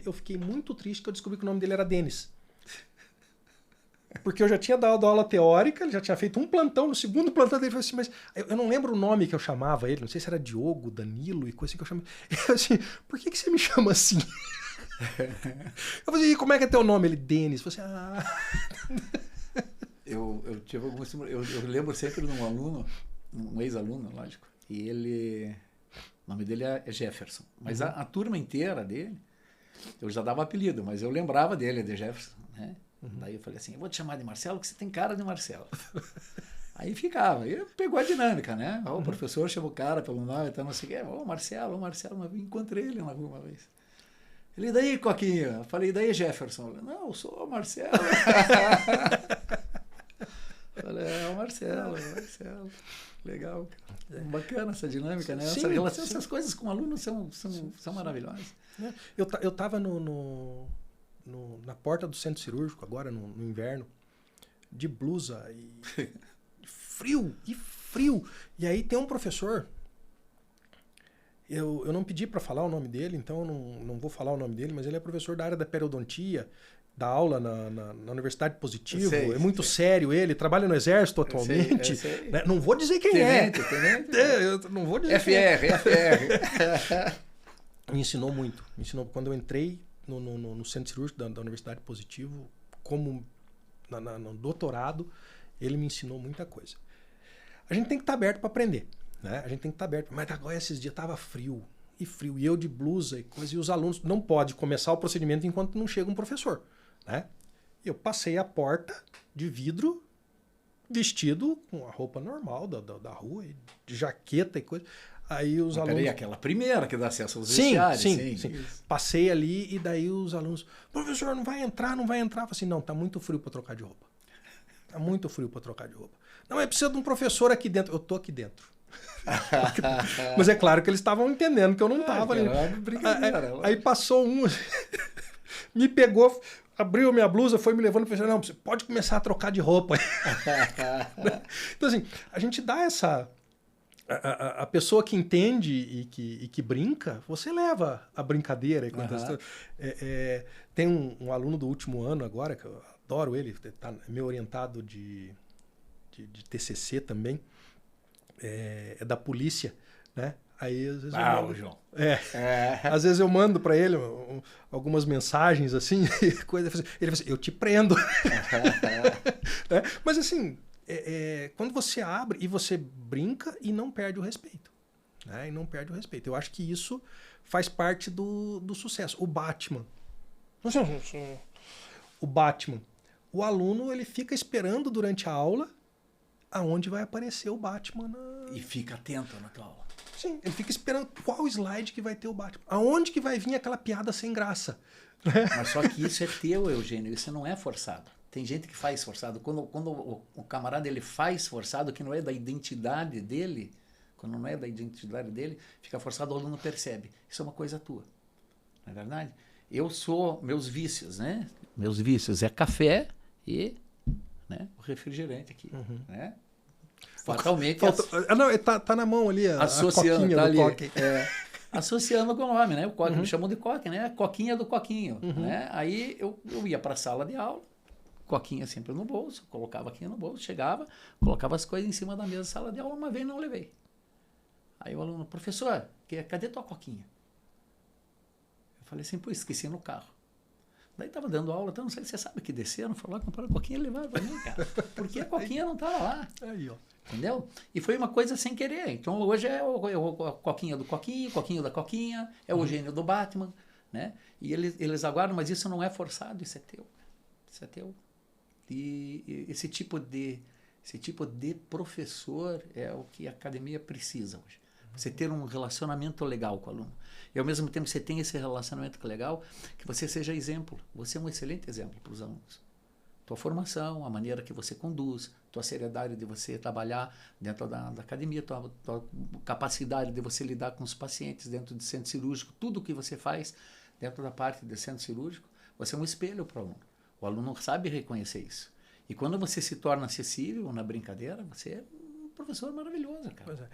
Eu fiquei muito triste que eu descobri que o nome dele era Denis. Porque eu já tinha dado aula teórica, ele já tinha feito um plantão, no segundo plantão dele, eu falei assim, mas eu não lembro o nome que eu chamava ele, não sei se era Diogo, Danilo e coisa assim que eu chamava. Eu assim, por que você me chama assim? Eu falei, e como é que é teu nome? Ele, Denis. Eu falei assim, Eu tive algumas... Eu lembro sempre de um aluno, um ex-aluno, lógico, e ele... O nome dele é Jefferson. Mas a turma inteira dele, eu já dava apelido, mas eu lembrava dele, de Jefferson, né? Daí eu falei assim, eu vou te chamar de Marcelo, porque você tem cara de Marcelo. Aí ficava, e pegou a dinâmica, né? O professor chamou o cara pelo nome, então não sei o quê, Marcelo, eu encontrei ele na rua uma vez. Ele, e daí, Coquinha? Eu falei, e daí, Jefferson? Eu falei, não, eu sou o Marcelo. Eu falei, o Marcelo. Legal, cara. Bacana essa dinâmica, né? Essa relação, essas coisas com alunos são maravilhosas. Eu estava na porta do centro cirúrgico agora, no inverno, de blusa e frio. E aí tem um professor, eu não pedi para falar o nome dele, então eu não vou falar o nome dele, mas ele é professor da área da periodontia, dá aula na Universidade Positivo, é muito sério ele, trabalha no Exército atualmente. Eu sei. Né? Não vou dizer quem Tenente. Eu não vou dizer FR. Me ensinou muito. Quando eu entrei no centro cirúrgico da Universidade Positivo, como no doutorado, ele me ensinou muita coisa. A gente tem que estar aberto para aprender, né? A gente tem que estar aberto. Mas agora esses dias estava frio, e eu de blusa e coisa, e os alunos não podem começar o procedimento enquanto não chega um professor, né? Eu passei a porta de vidro, vestido com a roupa normal da rua, de jaqueta e coisa. Aí os alunos... Peraí, aquela primeira que dá acesso aos vestiários. Sim. Passei ali e daí os alunos... Professor, não vai entrar. Eu falei assim, não, tá muito frio para trocar de roupa. Não, mas precisa de um professor aqui dentro. Eu tô aqui dentro. Mas é claro que eles estavam entendendo que eu não estava ali. Aí passou um, me pegou, abriu minha blusa, foi me levando e falou, não, você pode começar a trocar de roupa. Então assim, a gente dá essa... A pessoa que entende e que brinca, você leva a brincadeira. Tem um aluno do último ano agora, que eu adoro ele, tá meu orientado de TCC também, é da polícia, né? Aí às vezes João. Às vezes eu mando para ele algumas mensagens assim, coisa, ele fala assim, eu te prendo. Né? Mas assim, quando você abre e você brinca e não perde o respeito, né? Eu acho que isso faz parte do sucesso. O Batman, o aluno ele fica esperando durante a aula aonde vai aparecer o Batman. E fica atento na tua aula. Sim, ele fica esperando qual slide que vai ter o Batman. Aonde que vai vir aquela piada sem graça. Mas só que isso é teu, Eugênio, isso não é forçado. Tem gente que faz forçado. Quando o camarada ele faz forçado, que não é da identidade dele, fica forçado, o aluno percebe. Isso é uma coisa tua. Não é verdade? Meus vícios, né? Meus vícios é café e... né? O refrigerante aqui, né? Fatalmente... Não, tá na mão ali a coquinha tá do coque. Associando com o nome, né? O coque, me chamam de coque, né? Coquinha do coquinho, né? Aí eu ia para a sala de aula, coquinha sempre no bolso, colocava aqui no bolso, chegava, colocava as coisas em cima da mesa da sala de aula, uma vez não levei. Aí o aluno, professor, cadê tua coquinha? Eu falei assim, pô, esqueci no carro. Daí estava dando aula, então não sei se você sabe que desceram, foram lá comprar a coquinha e levaram para mim, cara. Porque a coquinha não estava lá. Aí, ó. Entendeu? E foi uma coisa sem querer. Então hoje é o coquinha do coquinho da coquinha, é o gênio do Batman, né? E eles aguardam, mas isso não é forçado, isso é teu. Isso é teu. E esse tipo de professor é o que a academia precisa hoje. Você ter um relacionamento legal com o aluno. E ao mesmo tempo que você tem esse relacionamento legal, que você seja exemplo. Você é um excelente exemplo para os alunos. Tua formação, a maneira que você conduz, tua seriedade de você trabalhar dentro da academia, tua capacidade de você lidar com os pacientes dentro do centro cirúrgico, tudo o que você faz dentro da parte do centro cirúrgico, você é um espelho para o aluno. O aluno sabe reconhecer isso. E quando você se torna acessível na brincadeira, você é um professor maravilhoso, cara. Pois é.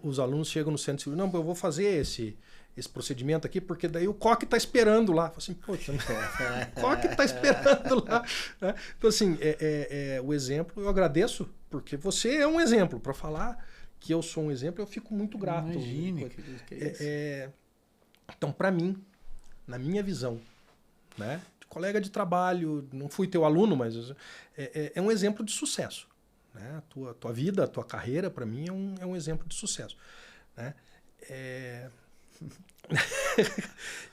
Os alunos chegam no centro cirúrgico, não, eu vou fazer esse procedimento aqui, porque daí o coque está esperando lá. Assim, poxa, o coque está esperando lá. Né? Então, assim, o exemplo, eu agradeço, porque você é um exemplo. Para falar que eu sou um exemplo, eu fico muito grato. Imagine, que é isso. Então, para mim, na minha visão, né? De colega de trabalho, não fui teu aluno, mas é um exemplo de sucesso. Né? Tua vida, a tua carreira, para mim, é um exemplo de sucesso. Né?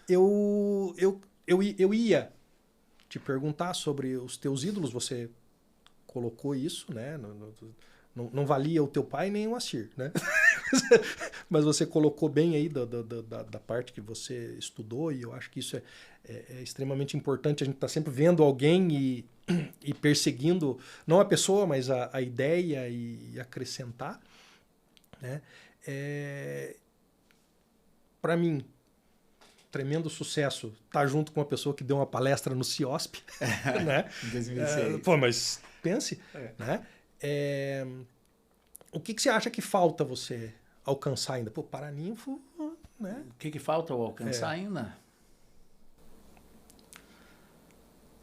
Eu ia te perguntar sobre os teus ídolos, você colocou isso, né? Não valia o teu pai nem o Assir, né? Mas você colocou bem aí da parte que você estudou, e eu acho que isso é extremamente importante. A gente está sempre vendo alguém e perseguindo, não a pessoa, mas a ideia e acrescentar. Né? Para mim, tremendo sucesso estar junto com uma pessoa que deu uma palestra no CIOSP. Né? 2006. Pô, mas pense. Né? O que você acha que falta você alcançar ainda? Pô, Paraninfo, né? O que falta eu alcançar ainda?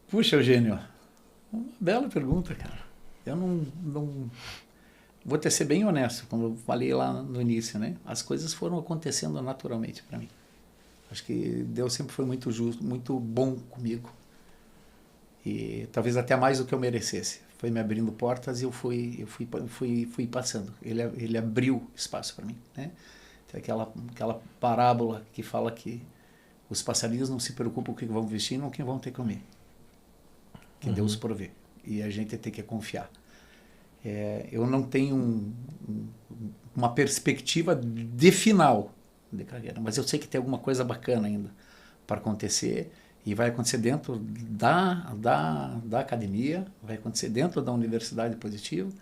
Puxa, Eugênio, uma bela pergunta, cara. Eu não... Vou ter ser bem honesto, como eu falei lá no início, né? As coisas foram acontecendo naturalmente para mim. Acho que Deus sempre foi muito justo, muito bom comigo. E talvez até mais do que eu merecesse. Foi me abrindo portas e eu fui passando. Ele abriu espaço para mim, né? Tem aquela parábola que fala que os passarinhos não se preocupam com o que vão vestir, não com o que vão ter que comer. Que Deus provê. E a gente tem que confiar. Eu não tenho uma perspectiva de final de carreira, mas eu sei que tem alguma coisa bacana ainda para acontecer. E vai acontecer dentro da academia, vai acontecer dentro da Universidade Positivo,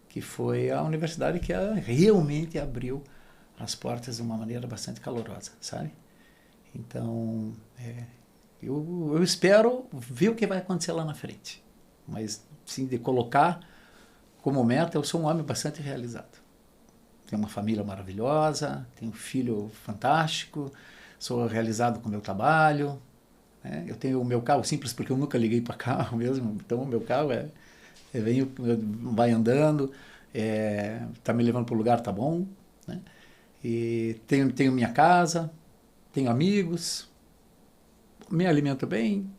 que foi a universidade que realmente abriu as portas de uma maneira bastante calorosa, sabe? Então, eu espero ver o que vai acontecer lá na frente. Mas, sim, de colocar como meta, eu sou um homem bastante realizado. Tenho uma família maravilhosa, tenho um filho fantástico, sou realizado com o meu trabalho. Eu tenho o meu carro simples porque eu nunca liguei para carro mesmo, então o meu carro vai andando, tá me levando para o lugar, tá bom, né? E tenho minha casa, tenho amigos, me alimento bem.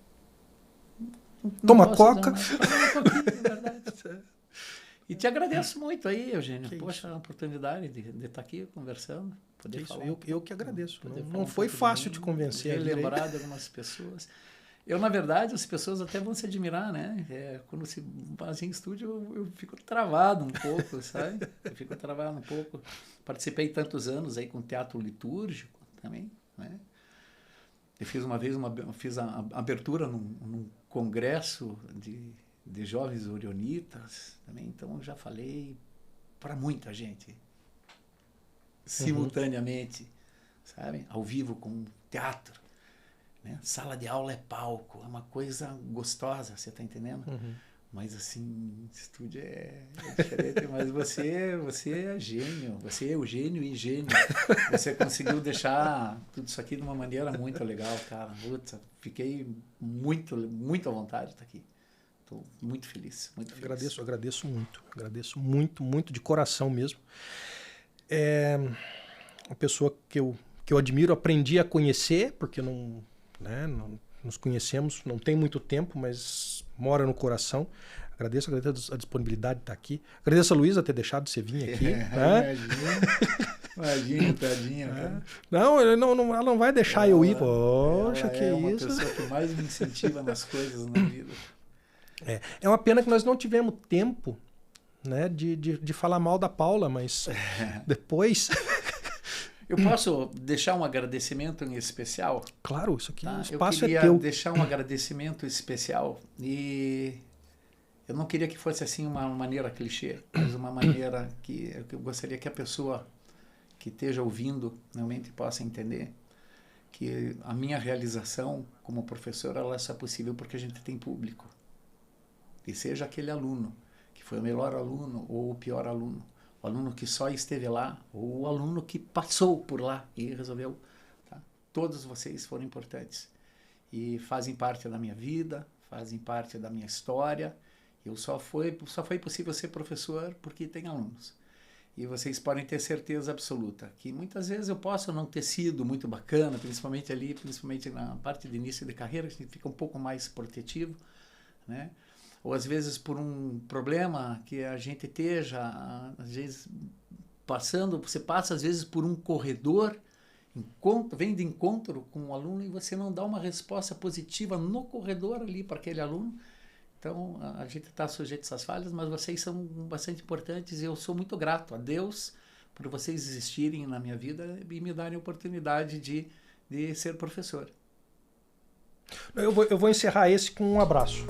Toma coca. Toma uma coquinha, é verdade. E te agradeço muito aí, Eugênio. Poxa, a oportunidade de estar aqui conversando. Poder falar eu que agradeço. Não foi fácil te convencer. Lembrar de algumas pessoas. Na verdade, as pessoas até vão se admirar, né? Quando se faz em estúdio, eu fico travado um pouco, sabe? Eu fico travado um pouco. Participei tantos anos aí com teatro litúrgico também, né? Eu fiz uma vez fiz a abertura num congresso de jovens orionitas também, então eu já falei para muita gente simultaneamente, sabe? Ao vivo com teatro, né? Sala de aula é palco, é uma coisa gostosa, você tá entendendo? Mas assim, estúdio é diferente, mas você é gênio, você é Eugênio e gênio. Você conseguiu deixar tudo isso aqui de uma maneira muito legal, cara. Puta, fiquei muito à vontade de estar aqui. Estou muito feliz, muito feliz. Agradeço muito de coração mesmo. É uma pessoa que eu admiro, aprendi a conhecer, porque não nos conhecemos, não tem muito tempo, mas mora no coração. Agradeço a disponibilidade de estar aqui. Agradeço a Luísa ter deixado você vir aqui. Né? Imagina, tadinha, cara. Não, ela não vai deixar eu ir. Poxa, que é isso. É uma pessoa que mais me incentiva nas coisas na vida. É uma pena que nós não tivemos tempo, né, de falar mal da Paula, mas depois... Eu posso deixar um agradecimento em especial? Claro, isso aqui, tá? O espaço é teu. Eu queria deixar um agradecimento especial e eu não queria que fosse assim uma maneira clichê, mas uma maneira que eu gostaria que a pessoa que esteja ouvindo realmente possa entender que a minha realização como professor ela só é possível porque a gente tem público. E seja aquele aluno que foi o melhor aluno ou o pior aluno. O aluno que só esteve lá, ou o aluno que passou por lá e resolveu. Tá? Todos vocês foram importantes. E fazem parte da minha vida, fazem parte da minha história. Só foi possível ser professor porque tem alunos. E vocês podem ter certeza absoluta que muitas vezes eu posso não ter sido muito bacana, principalmente na parte de início de carreira, a gente fica um pouco mais protetivo, né? Ou às vezes por um problema que a gente esteja, às vezes, passando, você passa às vezes por um corredor, vem de encontro com um aluno e você não dá uma resposta positiva no corredor ali para aquele aluno. Então, a gente está sujeito a essas falhas, mas vocês são bastante importantes e eu sou muito grato a Deus por vocês existirem na minha vida e me darem a oportunidade de ser professor. Eu vou encerrar esse com um abraço.